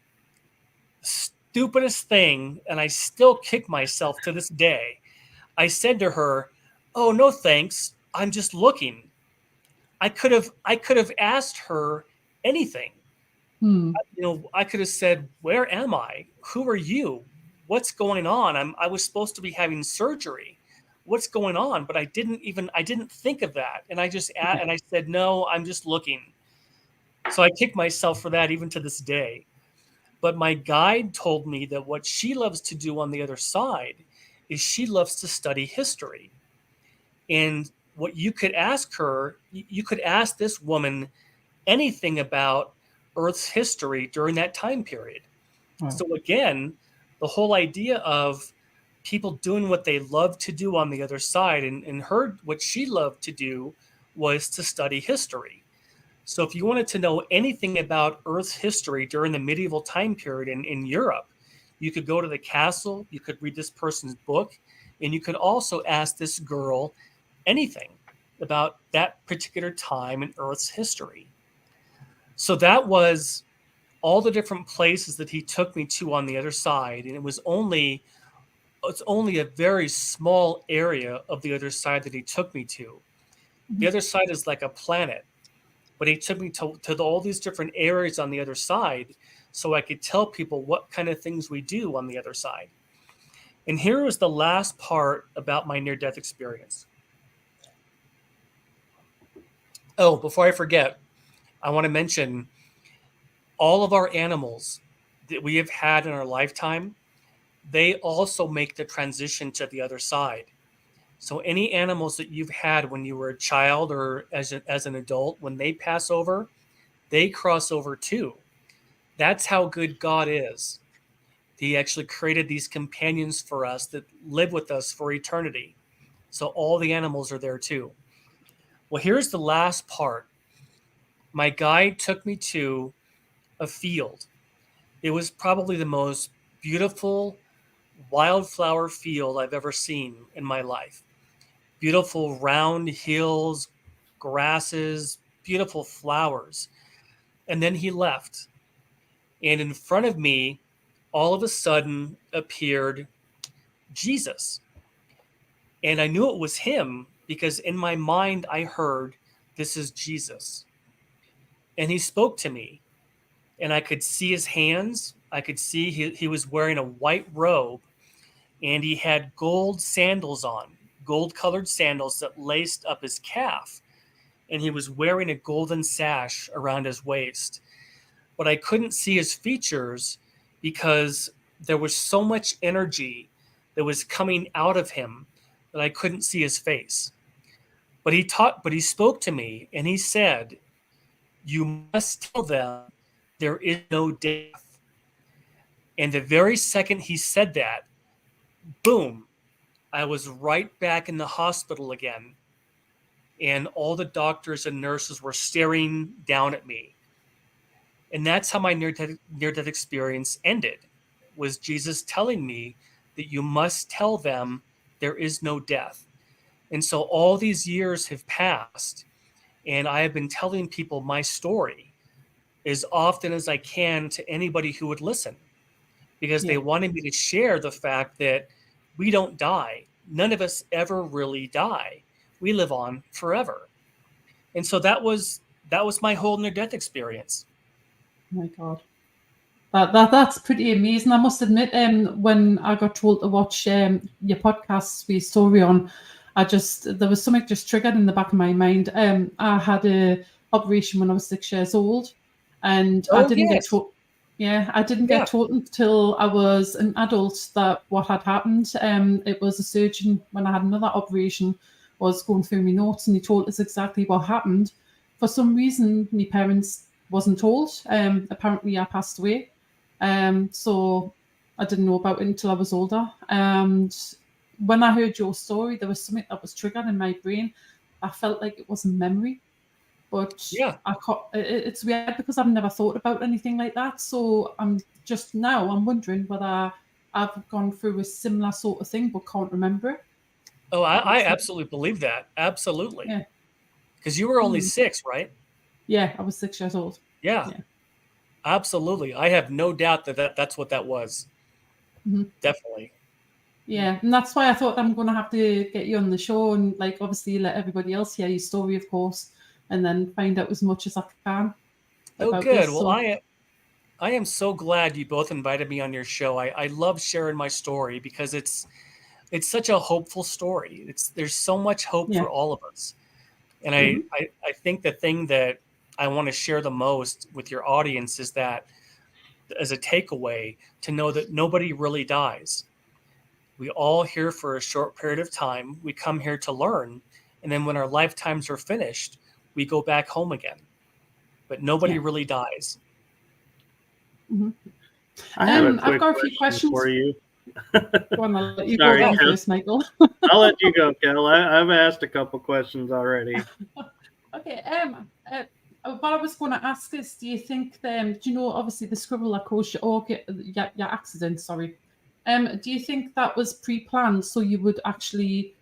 Stupidest thing, and I still kick myself to this day. I said to her, "Oh, no thanks. I'm just looking." I could have asked her anything. I could have said, "Where am I? Who are you? What's going on? I was supposed to be having surgery. What's going on?" But I didn't think of that. And I said, "No, I'm just looking." So I kick myself for that even to this day. But my guide told me that what she loves to do on the other side is she loves to study history. And what you could ask her, you could ask this woman anything about Earth's history during that time period. Wow. So again, the whole idea of people doing what they love to do on the other side, and her, what she loved to do was to study history. So if you wanted to know anything about Earth's history during the medieval time period in Europe, you could go to the castle, you could read this person's book, and you could also ask this girl anything about that particular time in Earth's history. So that was all the different places that he took me to on the other side. And it's only a very small area of the other side that he took me to. The other side is like a planet. But he took me to all these different areas on the other side so I could tell people what kind of things we do on the other side. And here was the last part about my near-death experience. Oh, before I forget, I want to mention all of our animals that we have had in our lifetime, they also make the transition to the other side. So any animals that you've had when you were a child or as an adult, when they pass over, they cross over too. That's how good God is. He actually created these companions for us that live with us for eternity. So all the animals are there too. Well, here's the last part. My guide took me to a field. It was probably the most beautiful wildflower field I've ever seen in my life. Beautiful round hills, grasses, beautiful flowers. And then he left. And in front of me, all of a sudden appeared Jesus. And I knew it was him because in my mind I heard, "This is Jesus." And he spoke to me. And I could see his hands. I could see he was wearing a white robe. And he had gold sandals on, gold-colored sandals that laced up his calf. And he was wearing a golden sash around his waist. But I couldn't see his features because there was so much energy that was coming out of him that I couldn't see his face. But he spoke to me and he said, "You must tell them there is no death." And the very second he said that, boom, I was right back in the hospital again. And all the doctors and nurses were staring down at me. And that's how my near-death experience ended, was Jesus telling me that you must tell them there is no death. And so all these years have passed, and I have been telling people my story as often as I can to anybody who would listen, because they wanted me to share the fact that we don't die. None of us ever really die. We live on forever. And so that was my whole near-death experience. Oh my God. That's pretty amazing. I must admit, when I got told to watch your podcast with story on, there was something just triggered in the back of my mind. I had a operation when I was 6 years old, and I didn't get told. Yeah, I didn't get told until I was an adult that what had happened. It was a surgeon when I had another operation was going through my notes, and he told us exactly what happened. For some reason, my parents wasn't told. Apparently, I passed away. So I didn't know about it until I was older. And when I heard your story, there was something that was triggered in my brain. I felt like it was a memory, but it's weird because I've never thought about anything like that. So I'm wondering whether I've gone through a similar sort of thing but can't remember it. Oh, I absolutely believe that. Absolutely. Yeah. Because you were only 6, right? Yeah, I was 6 years old. Yeah. Absolutely. I have no doubt that's what that was. Mm-hmm. Definitely. Yeah, and that's why I thought I'm going to have to get you on the show and obviously let everybody else hear your story, of course, and then find out as much as I can. Oh, good. Well, I am so glad you both invited me on your show. I love sharing my story because it's such a hopeful story. There's so much hope for all of us. And I think the thing that I want to share the most with your audience is that, as a takeaway, to know that nobody really dies. We all here for a short period of time. We come here to learn. And then when our lifetimes are finished, we go back home again. But nobody really dies. Mm-hmm. I've got a few questions for you. Go on, I'll let you go first, Michael. I'll let you go, Kell. I've asked a couple questions already. Okay. What I was going to ask is, do you think do you know, obviously the scribble that caused your accident? Sorry. Do you think that was pre-planned so you would actually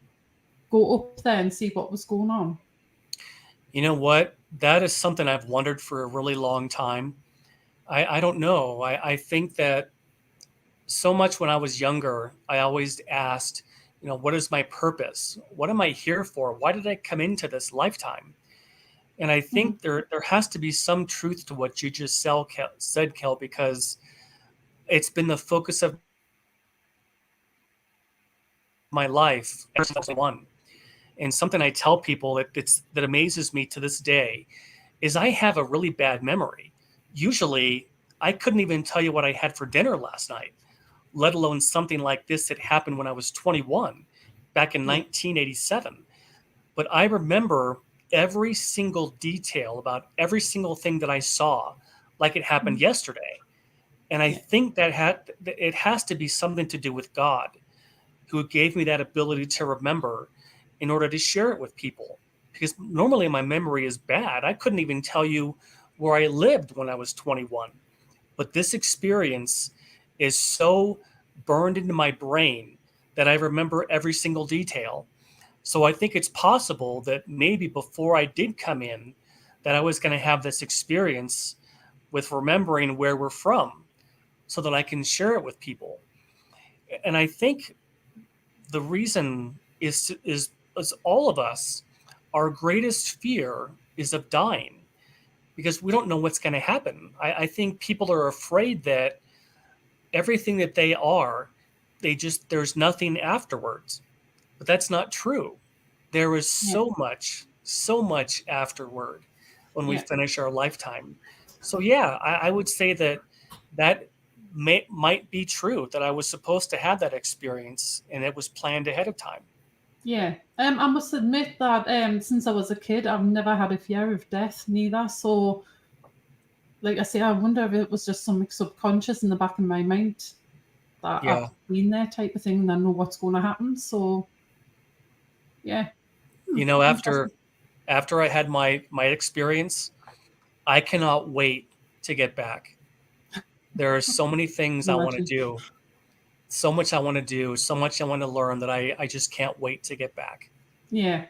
go up there and see what was going on? You know what? That is something I've wondered for a really long time. I don't know. I think that so much when I was younger, I always asked, what is my purpose? What am I here for? Why did I come into this lifetime? And I think there has to be some truth to what you just said, Kell, because it's been the focus of my life ever since I won. And something I tell people that amazes me to this day is I have a really bad memory. Usually, I couldn't even tell you what I had for dinner last night, let alone something like this that happened when I was 21 back in 1987. But I remember every single detail about every single thing that I saw like it happened yesterday. And I think that it has to be something to do with God, who gave me that ability to remember in order to share it with people. Because normally my memory is bad. I couldn't even tell you where I lived when I was 21. But this experience is so burned into my brain that I remember every single detail. So I think it's possible that maybe before I did come in, that I was going to have this experience with remembering where we're from so that I can share it with people. And I think the reason is all of us, our greatest fear is of dying, because we don't know what's going to happen. I think people are afraid that everything that they are, there's nothing afterwards. But that's not true. There is so much afterward when we finish our lifetime. So I would say that might be true, that I was supposed to have that experience and it was planned ahead of time. Yeah. I must admit that since I was a kid, I've never had a fear of death neither. So, like I say, I wonder if it was just something subconscious in the back of my mind. that Yeah. I've been there type of thing, and I know what's going to happen. So, yeah. You know, after I had my experience, I cannot wait to get back. There are so many things I want to do, so much I want to do, so much I want to learn that I just can't wait to get back. Yeah.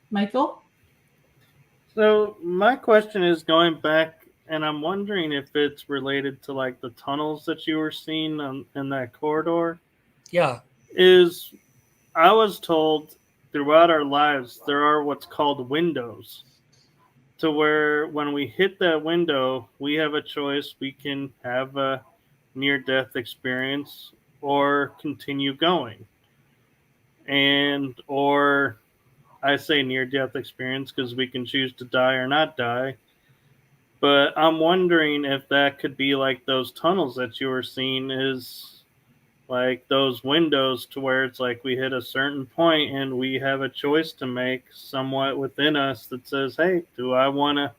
Michael? So my question is going back, and I'm wondering if it's related to like the tunnels that you were seeing in that corridor. Yeah. Is I was told throughout our lives there are what's called windows, to where when we hit that window, we have a choice. We can have a near death experience or continue going. And, or I say near death experience because we can choose to die or not die. But I'm wondering if that could be like those tunnels that you were seeing, is like those windows to where it's like we hit a certain point and we have a choice to make somewhat within us that says, hey, do I want to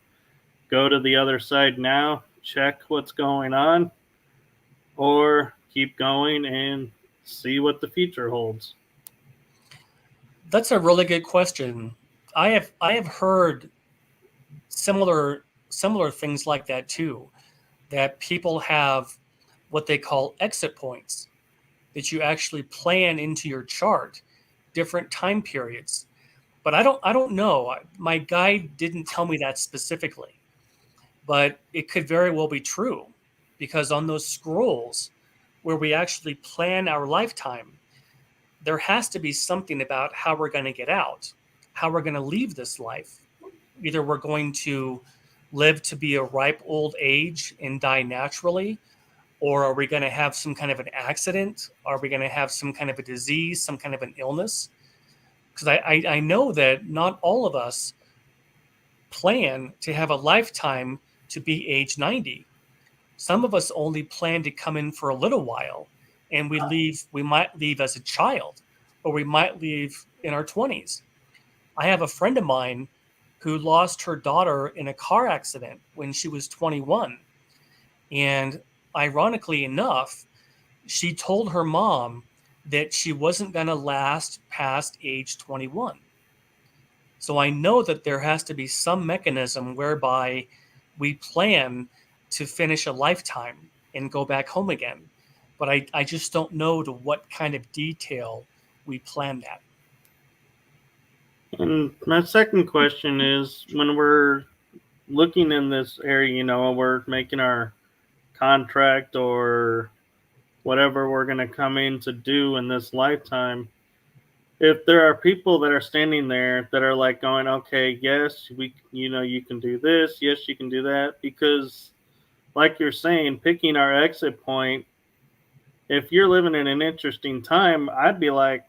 go to the other side now, check what's going on, or keep going and see what the future holds? That's a really good question. I have heard similar things like that too, that people have what they call exit points, that you actually plan into your chart different time periods. But I don't know. My guide didn't tell me that specifically, but it could very well be true, because on those scrolls where we actually plan our lifetime, there has to be something about how we're going to get out, how we're going to leave this life. Either we're going to live to be a ripe old age and die naturally, or are we going to have some kind of an accident? Are we going to have some kind of a disease, some kind of an illness? Because I know that not all of us plan to have a lifetime to be age 90. Some of us only plan to come in for a little while, and we might leave as a child, or we might leave in our 20s. I have a friend of mine who lost her daughter in a car accident when she was 21. And ironically enough, she told her mom that she wasn't going to last past age 21. So I know that there has to be some mechanism whereby we plan to finish a lifetime and go back home again. But I just don't know to what kind of detail we plan that. And my second question is, when we're looking in this area, we're making our contract or whatever we're going to come in to do in this lifetime. If there are people that are standing there that are like going, okay, yes, you can do this. Yes, you can do that. Because like you're saying, picking our exit point, if you're living in an interesting time, I'd be like,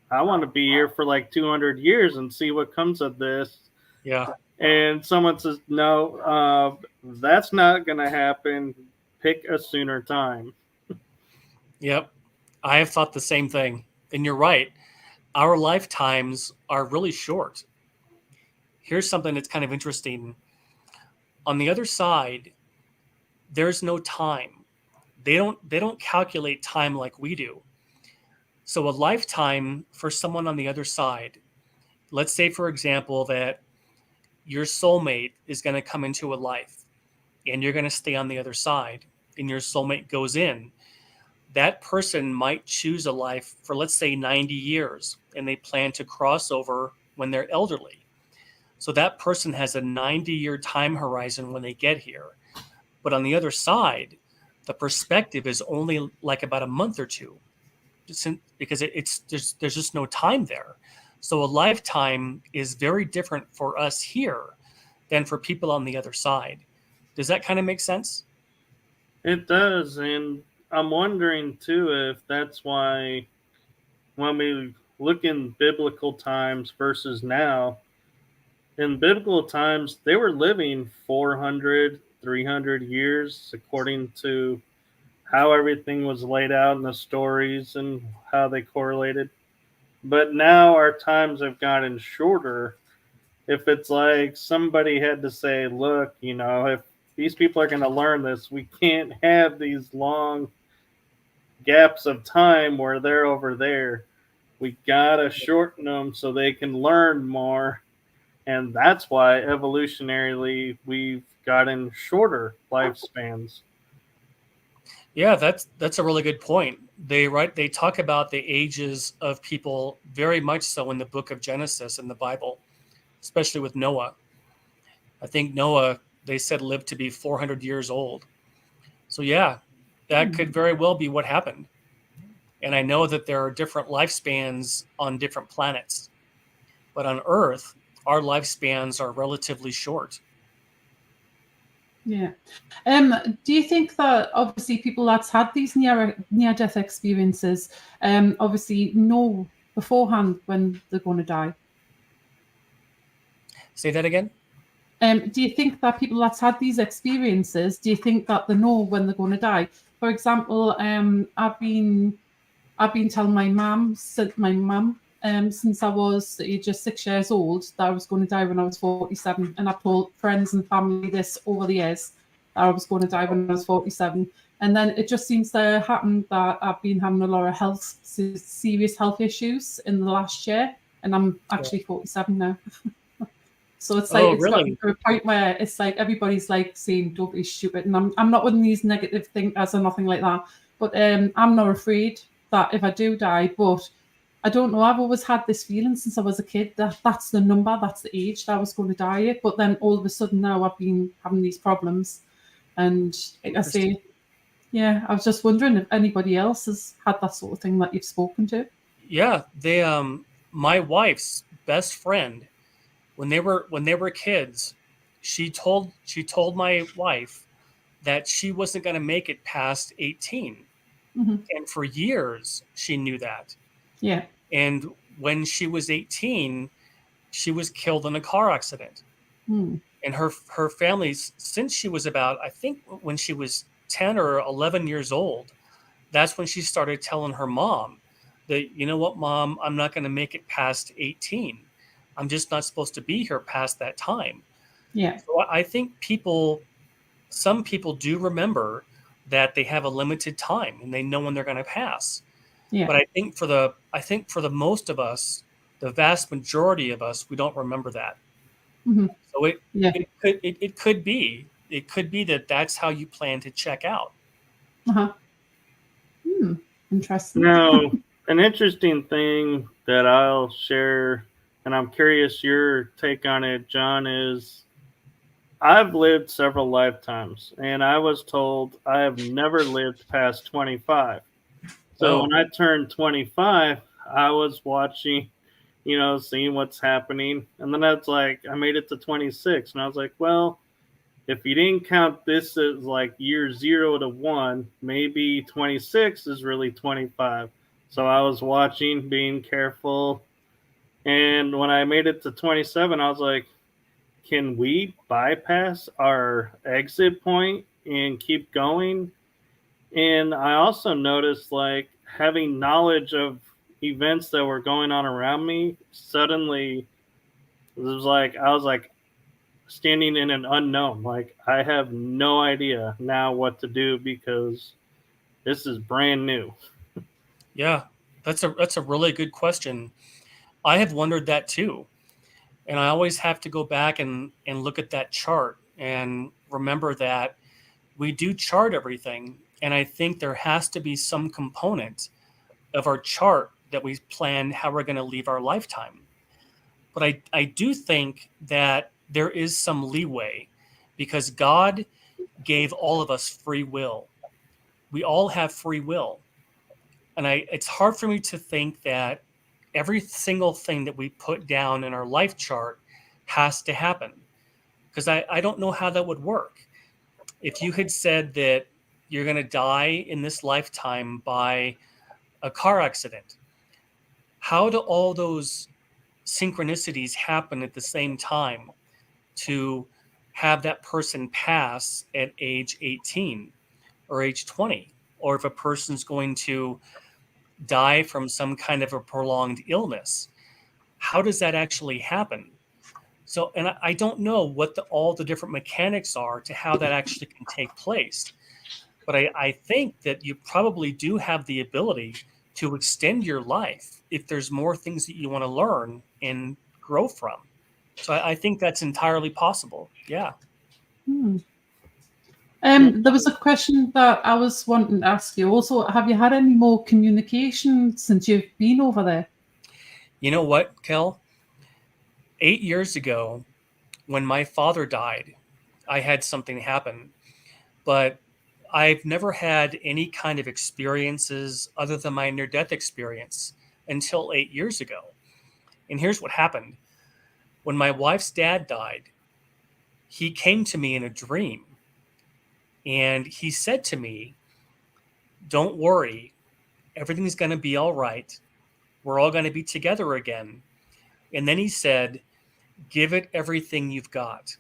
I want to be here for like 200 years and see what comes of this. Yeah. And someone says, no, that's not going to happen. Pick a sooner time. Yep. I have thought the same thing. And you're right. Our lifetimes are really short. Here's something that's kind of interesting. On the other side, there's no time. They don't calculate time like we do. So a lifetime for someone on the other side, let's say for example that your soulmate is going to come into a life and you're going to stay on the other side and your soulmate goes in. That person might choose a life for, let's say, 90 years, and they plan to cross over when they're elderly. So that person has a 90-year time horizon when they get here. But on the other side, the perspective is only like about a month or two, because there's just no time there. So a lifetime is very different for us here than for people on the other side. Does that kind of make sense? It does. And I'm wondering too if that's why when we look in biblical times versus now, in biblical times, they were living 400, 300 years according to how everything was laid out in the stories and how they correlated. But now our times have gotten shorter. If it's like somebody had to say, look, if these people are going to learn this. We can't have these long gaps of time where they're over there. We got to shorten them so they can learn more. And that's why evolutionarily we've gotten shorter lifespans. Yeah, that's a really good point. They talk about the ages of people very much so in the book of Genesis in the Bible, especially with Noah. I think Noah, they said, lived to be 400 years old. So yeah, that could very well be what happened. And I know that there are different lifespans on different planets, but on Earth, our lifespans are relatively short. Yeah. Do you think that obviously people that's had these near-death experiences obviously know beforehand when they're going to die? Say that again? Do you think that people that's had these experiences, do you think that they know when they're going to die? For example, I've been telling my mum since I was the age of 6 years old that I was going to die when I was 47, and I've told friends and family this over the years that I was going to die when I was 47. And then it just seems to happen that I've been having a lot of serious health issues in the last year, and I'm actually 47 now. So it's like it's really? got to a point where it's like everybody's like saying don't be stupid, and I'm not one of these negative thinkers or nothing like that. But I'm not afraid that if I do die, but I don't know. I've always had this feeling since I was a kid that that's the number, that's the age that I was going to die at. But then all of a sudden now I've been having these problems, and like I say, yeah, I was just wondering if anybody else has had that sort of thing that you've spoken to. Yeah, they my wife's best friend, when they were kids, she told my wife that she wasn't going to make it past 18. And for years she knew that. Yeah. And when she was 18, she was killed in a car accident. And her family, since she was about, I think when she was 10 or 11 years old, that's when she started telling her mom that, you know what, Mom, I'm not going to make it past 18. I'm just not supposed to be here past that time. Yeah. So I think some people do remember that they have a limited time and they know when they're going to pass. Yeah. But I think for the most of us, the vast majority of us, we don't remember that. So it could be that that's how you plan to check out. Interesting. Now, an interesting thing that I'll share, and I'm curious your take on it, John, is I've lived several lifetimes, and I was told I have never lived past 25. So when I turned 25, I was watching, seeing what's happening. And then that's like, I made it to 26. And I was like, well, if you didn't count this as like year 0 to 1, maybe 26 is really 25. So I was watching, being careful. And when I made it to 27, I was like, can we bypass our exit point and keep going? And I also noticed, like, having knowledge of events that were going on around me, suddenly it was like I was like standing in an unknown. Like, I have no idea now what to do because this is brand new. Yeah, that's a really good question. I have wondered that too. And I always have to go back and look at that chart and remember that we do chart everything. And I think there has to be some component of our chart that we plan how we're going to leave our lifetime. But I do think that there is some leeway because God gave all of us free will. We all have free will. And it's hard for me to think that every single thing that we put down in our life chart has to happen because I don't know how that would work. If you had said that you're going to die in this lifetime by a car accident, how do all those synchronicities happen at the same time to have that person pass at age 18 or age 20? Or if a person's going to die from some kind of a prolonged illness, how does that actually happen? So, and I don't know what all the different mechanics are to how that actually can take place. But I think that you probably do have the ability to extend your life if there's more things that you want to learn and grow from. So I think that's entirely possible. Yeah. There was a question that I was wanting to ask you. Also, have you had any more communication since you've been over there? You know what, Kell? 8 years ago, when my father died, I had something happen, but I've never had any kind of experiences other than my near-death experience until 8 years ago. And here's what happened. When my wife's dad died, he came to me in a dream, and he said to me, "Don't worry, everything's going to be all right. We're all going to be together again." And then he said, "Give it everything you've got."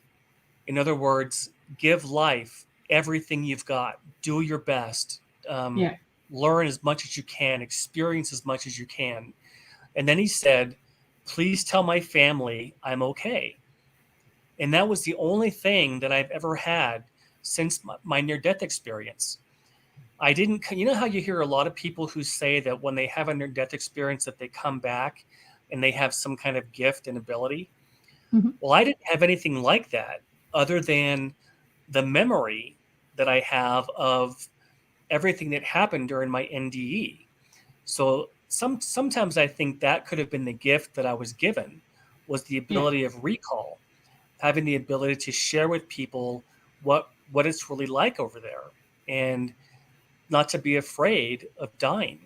In other words, give life everything you've got. Do your best. Yeah. Learn as much as you can. Experience as much as you can. And then he said, "Please tell my family I'm okay." And that was the only thing that I've ever had since my near-death experience. I didn't, you know how you hear a lot of people who say that when they have a near-death experience that they come back and they have some kind of gift and ability? Mhm. Well, I didn't have anything like that other than the memory that I have of everything that happened during my NDE. So sometimes I think that could have been the gift that I was given, was the Yeah. ability of recall, having the ability to share with people what it's really like over there, and not to be afraid of dying.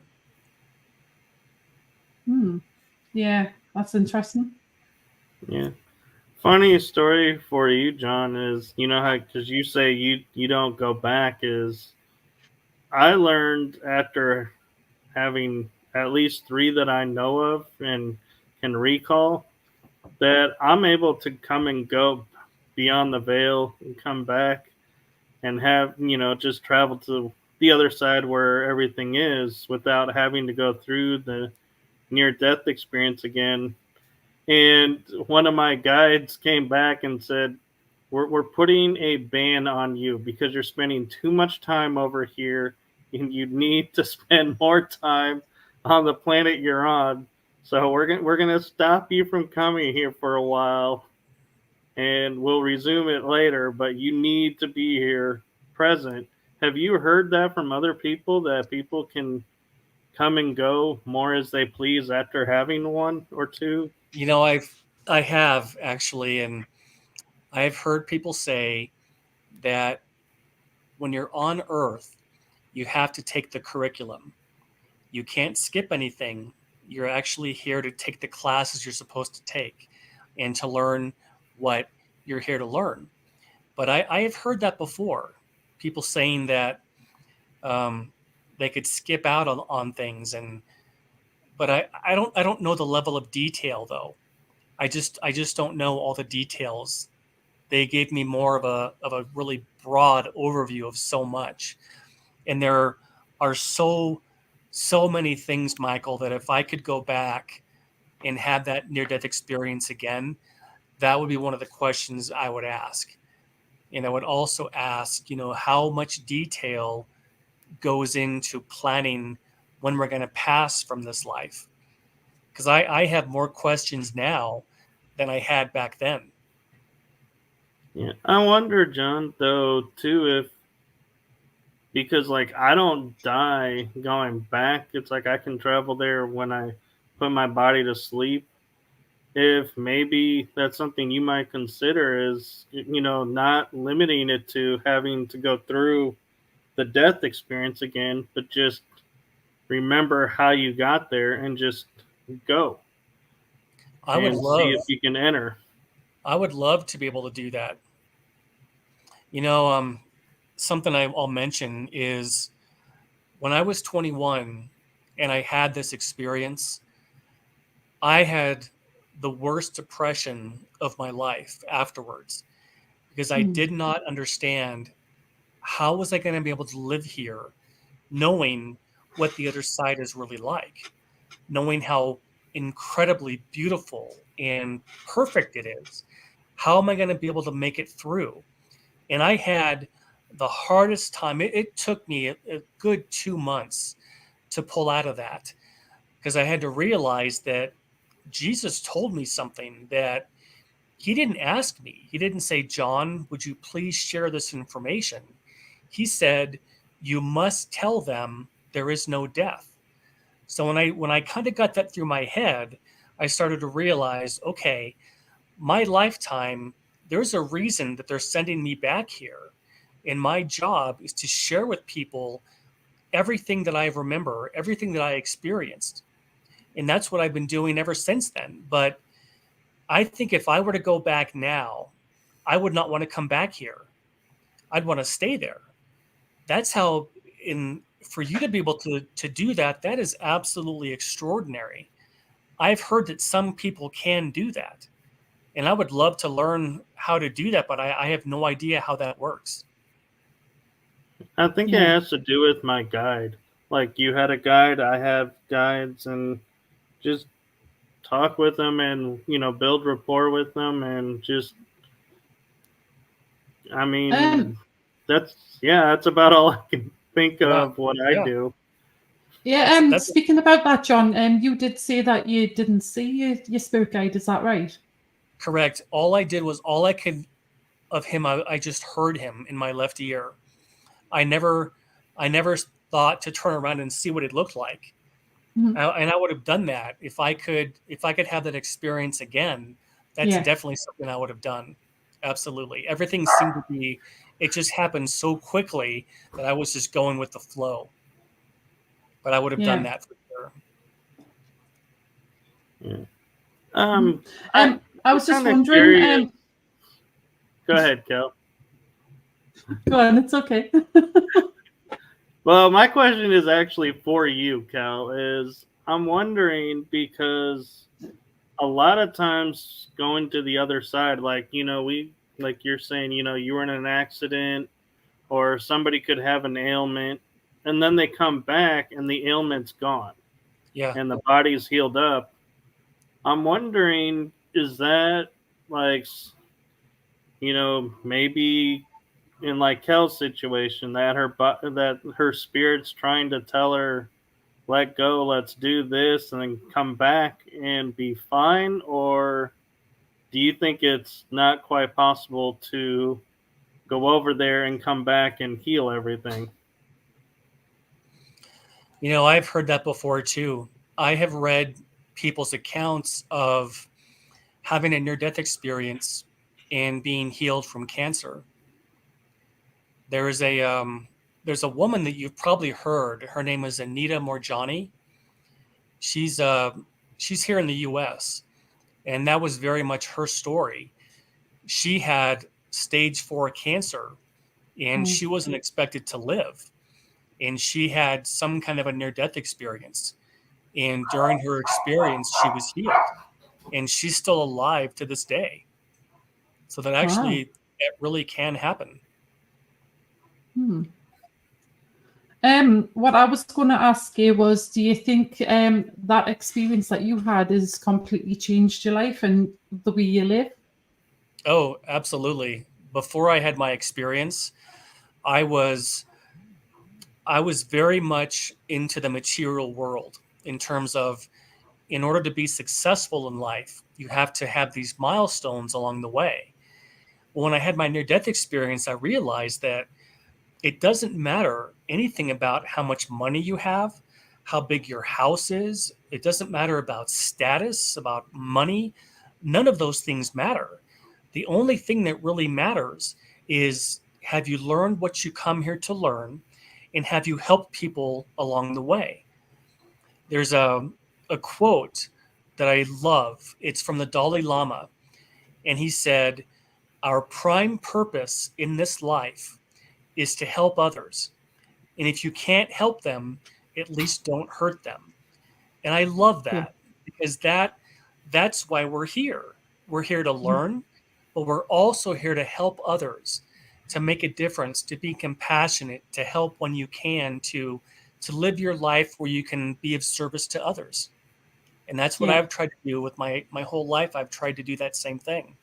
Yeah, that's interesting. Yeah. Funny story for you, John, is you know how because you say you don't go back is I learned after having at least three that I know of and can recall that I'm able to come and go beyond the veil and come back and have just travel to the other side where everything is without having to go through the near death experience again. And one of my guides came back and said, we're putting a ban on you because you're spending too much time over here and you need to spend more time on the planet you're on. So we're gonna stop you from coming here for a while and we'll resume it later, but you need to be here present. Have you heard that from other people that people can come and go more as they please after having one or two? You know, I have actually, and I've heard people say that when you're on Earth, you have to take the curriculum. You can't skip anything. You're actually here to take the classes you're supposed to take and to learn what you're here to learn. But I have heard that before. People saying that they could skip out on things, but I don't know the level of detail though. I just don't know all the details. They gave me more of a really broad overview of so much. And there are so many things, Michael, that if I could go back and have that near death experience again, that would be one of the questions I would ask. And I would also ask, how much detail goes into planning when we're going to pass from this life? Because I have more questions now than I had back then. Yeah, I wonder, John, though, too, if because like I don't die going back. It's like I can travel there when I put my body to sleep. If maybe that's something you might consider is not limiting it to having to go through the death experience again, but just remember how you got there and just go I would and see love if you can enter. I would love to be able to do that. You know, something I'll mention is when I was 21 and I had this experience, I had the worst depression of my life afterwards because I did not understand how was I going to be able to live here knowing what the other side is really like, knowing how incredibly beautiful and perfect it is. How am I going to be able to make it through? And I had the hardest time. It took me a good 2 months to pull out of that, because I had to realize that Jesus told me something that he didn't ask me. He didn't say, John, would you please share this information? He said, you must tell them there is no death. So when I kind of got that through my head, I started to realize, okay, my lifetime, there's a reason that they're sending me back here. And my job is to share with people everything that I remember, everything that I experienced. And that's what I've been doing ever since then. But I think if I were to go back now, I would not want to come back here. I'd want to stay there. That's how, for you to be able to do that, that is absolutely extraordinary. I've heard that some people can do that. And I would love to learn how to do that, but I have no idea how that works. I think it has to do with my guide. Like, you had a guide, I have guides, and just talk with them and, build rapport with them, and just, I mean, that's about all I can think of what I do. Yeah, and speaking about that, John, you did say that you didn't see your spirit guide, is that right? Correct. All I did was all I could of him, I just heard him in my left ear. I never thought to turn around and see what it looked like. Mm-hmm. And I would have done that if I could have that experience again. That's definitely something I would have done. Absolutely. Everything seemed to be, it just happened so quickly that I was just going with the flow. But I would have done that for sure. Yeah. I was just wondering. Go ahead, Kell. Go on, it's okay. Well, my question is actually for you, Kell. I'm wondering, because a lot of times going to the other side, like you're saying, you were in an accident, or somebody could have an ailment, and then they come back and the ailment's gone. Yeah. And the body's healed up. I'm wondering, is that like, maybe in like Kell's situation, that her spirit's trying to tell her, let go, let's do this, and then come back and be fine? Or do you think it's not quite possible to go over there and come back and heal everything? I've heard that before too. I have read people's accounts of having a near-death experience and being healed from cancer. There's a woman that you've probably heard. Her name is Anita Morjani. She's here in the U.S., and that was very much her story. She had stage 4 cancer, and she wasn't expected to live. And she had some kind of a near-death experience. And during her experience, she was healed. And she's still alive to this day. So that actually, it really can happen. What I was going to ask you was, do you think that experience that you had has completely changed your life and the way you live? Oh, absolutely. Before I had my experience, I was very much into the material world, in terms of, in order to be successful in life, you have to have these milestones along the way. When I had my near-death experience, I realized that it doesn't matter anything about how much money you have, how big your house is. It doesn't matter about status, about money. None of those things matter. The only thing that really matters is, have you learned what you come here to learn, and have you helped people along the way? There's a quote that I love. It's from the Dalai Lama. And he said, our prime purpose in this life is to help others. And if you can't help them, at least don't hurt them. And I love that, because that's why we're here. We're here to learn, but we're also here to help others, to make a difference, to be compassionate, to help when you can, to live your life where you can be of service to others. And that's what I've tried to do with my whole life. I've tried to do that same thing.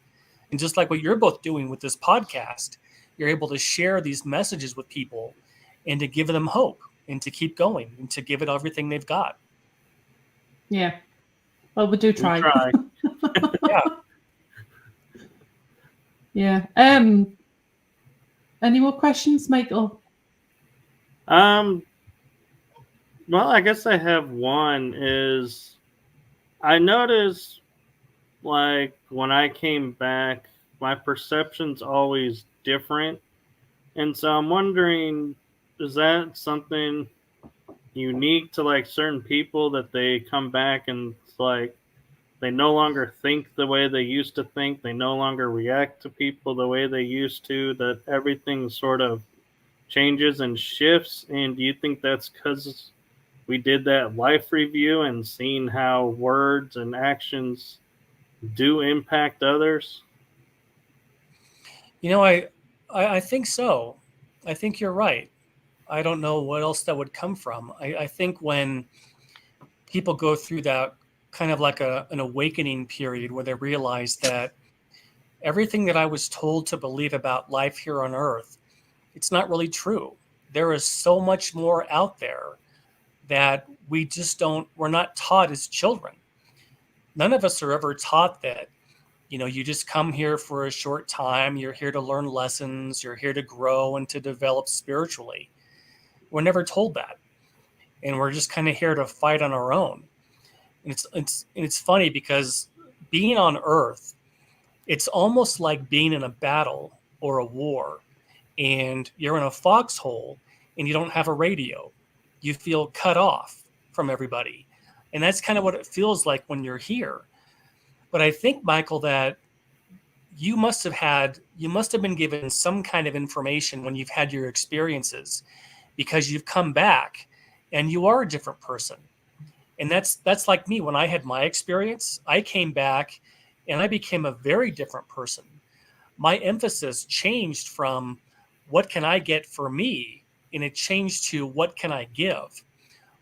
And just like what you're both doing with this podcast, you're able to share these messages with people and to give them hope and to keep going and to give it everything they've got. Yeah. Well, we do try. We try. Yeah. Yeah. Any more questions, Michael? Well, I guess I have one. Is I noticed, like, when I came back, my perception's always different, and so I'm wondering, is that something unique to like certain people that they come back and it's like they no longer think the way they used to think, they no longer react to people the way they used to, that everything sort of changes and shifts? And do you think that's because we did that life review and seen how words and actions do impact others? You know, I think so. I think you're right. I don't know what else that would come from. I think when people go through that kind of like an awakening period where they realize that everything that I was told to believe about life here on Earth, it's not really true. There is so much more out there that we're not taught as children. None of us are ever taught that, you just come here for a short time. You're here to learn lessons. You're here to grow and to develop spiritually. We're never told that. And we're just kind of here to fight on our own. And it's funny because being on Earth, it's almost like being in a battle or a war, and you're in a foxhole and you don't have a radio. You feel cut off from everybody. And that's kind of what it feels like when you're here. But I think, Michael, that you must have been given some kind of information when you've had your experiences, because you've come back and you are a different person. And that's like me. When I had my experience, I came back and I became a very different person. My emphasis changed from what can I get for me, and it changed to what can I give?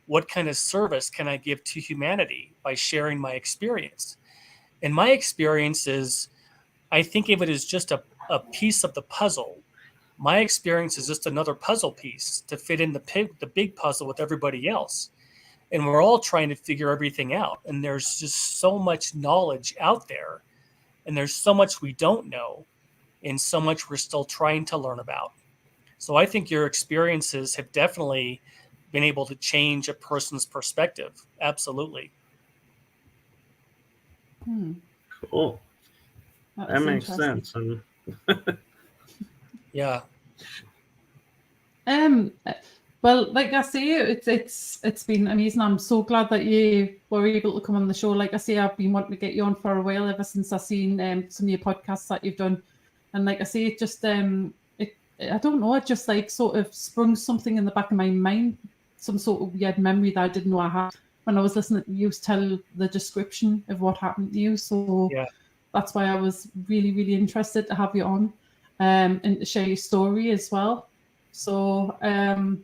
What kind of service can I give to humanity by sharing my experience? And my experience is, I think of it as just a piece of the puzzle. My experience is just another puzzle piece to fit in the big puzzle with everybody else. And we're all trying to figure everything out. And there's just so much knowledge out there. And there's so much we don't know. And so much we're still trying to learn about. So I think your experiences have definitely been able to change a person's perspective. Absolutely. Cool. That makes sense. And yeah. Well, like I say, it's been amazing. I'm so glad that you were able to come on the show. Like I say, I've been wanting to get you on for a while ever since I've seen some of your podcasts that you've done. And like I say, it just I don't know, it just like sort of sprung something in the back of my mind, some sort of weird memory that I didn't know I had when I was listening to you tell the description of what happened to you. So that's why I was really, really interested to have you on and to share your story as well. So I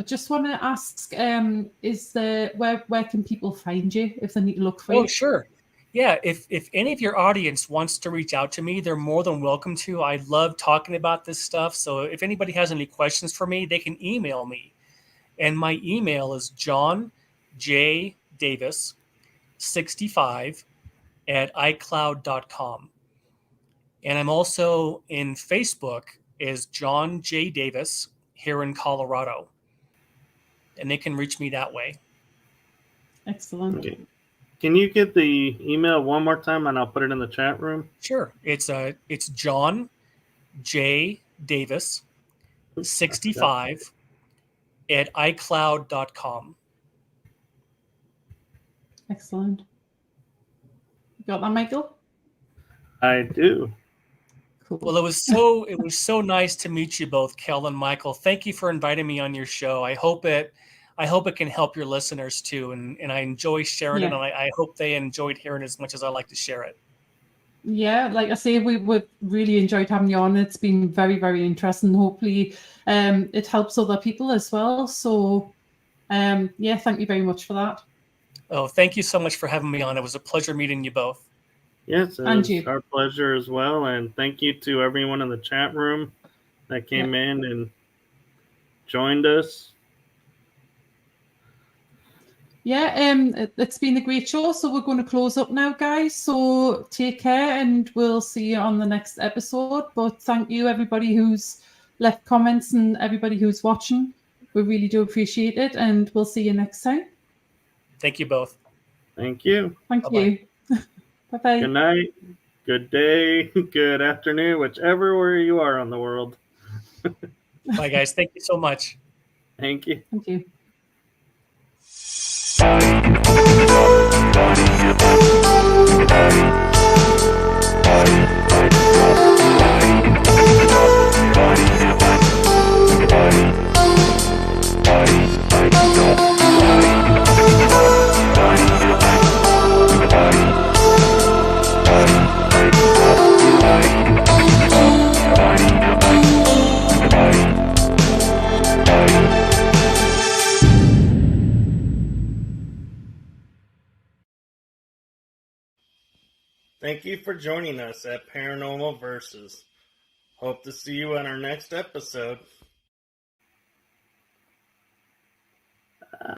just want to ask, where can people find you if they need to look for you? Oh, sure. Yeah, if any of your audience wants to reach out to me, they're more than welcome to. I love talking about this stuff. So if anybody has any questions for me, they can email me. And my email is johnjdavis65@icloud.com. And I'm also in Facebook as John J. Davis here in Colorado. And they can reach me that way. Excellent. okay. Can you get the email one more time and I'll put it in the chat room? Sure. It's John J. Davis 65@icloud.com. Excellent. You got that, Michael? I do. Cool. Well, it was so nice to meet you both, Kell and Michael. Thank you for inviting me on your show. I hope it can help your listeners too. And I enjoy sharing it, and I hope they enjoyed hearing as much as I like to share it. Yeah, like I say, we've really enjoyed having you on. It's been very, very interesting. Hopefully it helps other people as well. So thank you very much for that. Oh, thank you so much for having me on. It was a pleasure meeting you both. Yes, it And was you. our pleasure as well. And thank you to everyone in the chat room that came in and joined us. Yeah, it's been a great show. So we're going to close up now, guys. So take care, and we'll see you on the next episode. But thank you, everybody who's left comments and everybody who's watching. We really do appreciate it, and we'll see you next time. Thank you both. Thank you. Thank Bye-bye. you. Bye-bye. Good night, good day, good afternoon, whichever where you are on the world. Bye, guys. Thank you so much. Thank you. Thank you. Thank you for joining us at Paranormal Versus. Hope to see you on our next episode.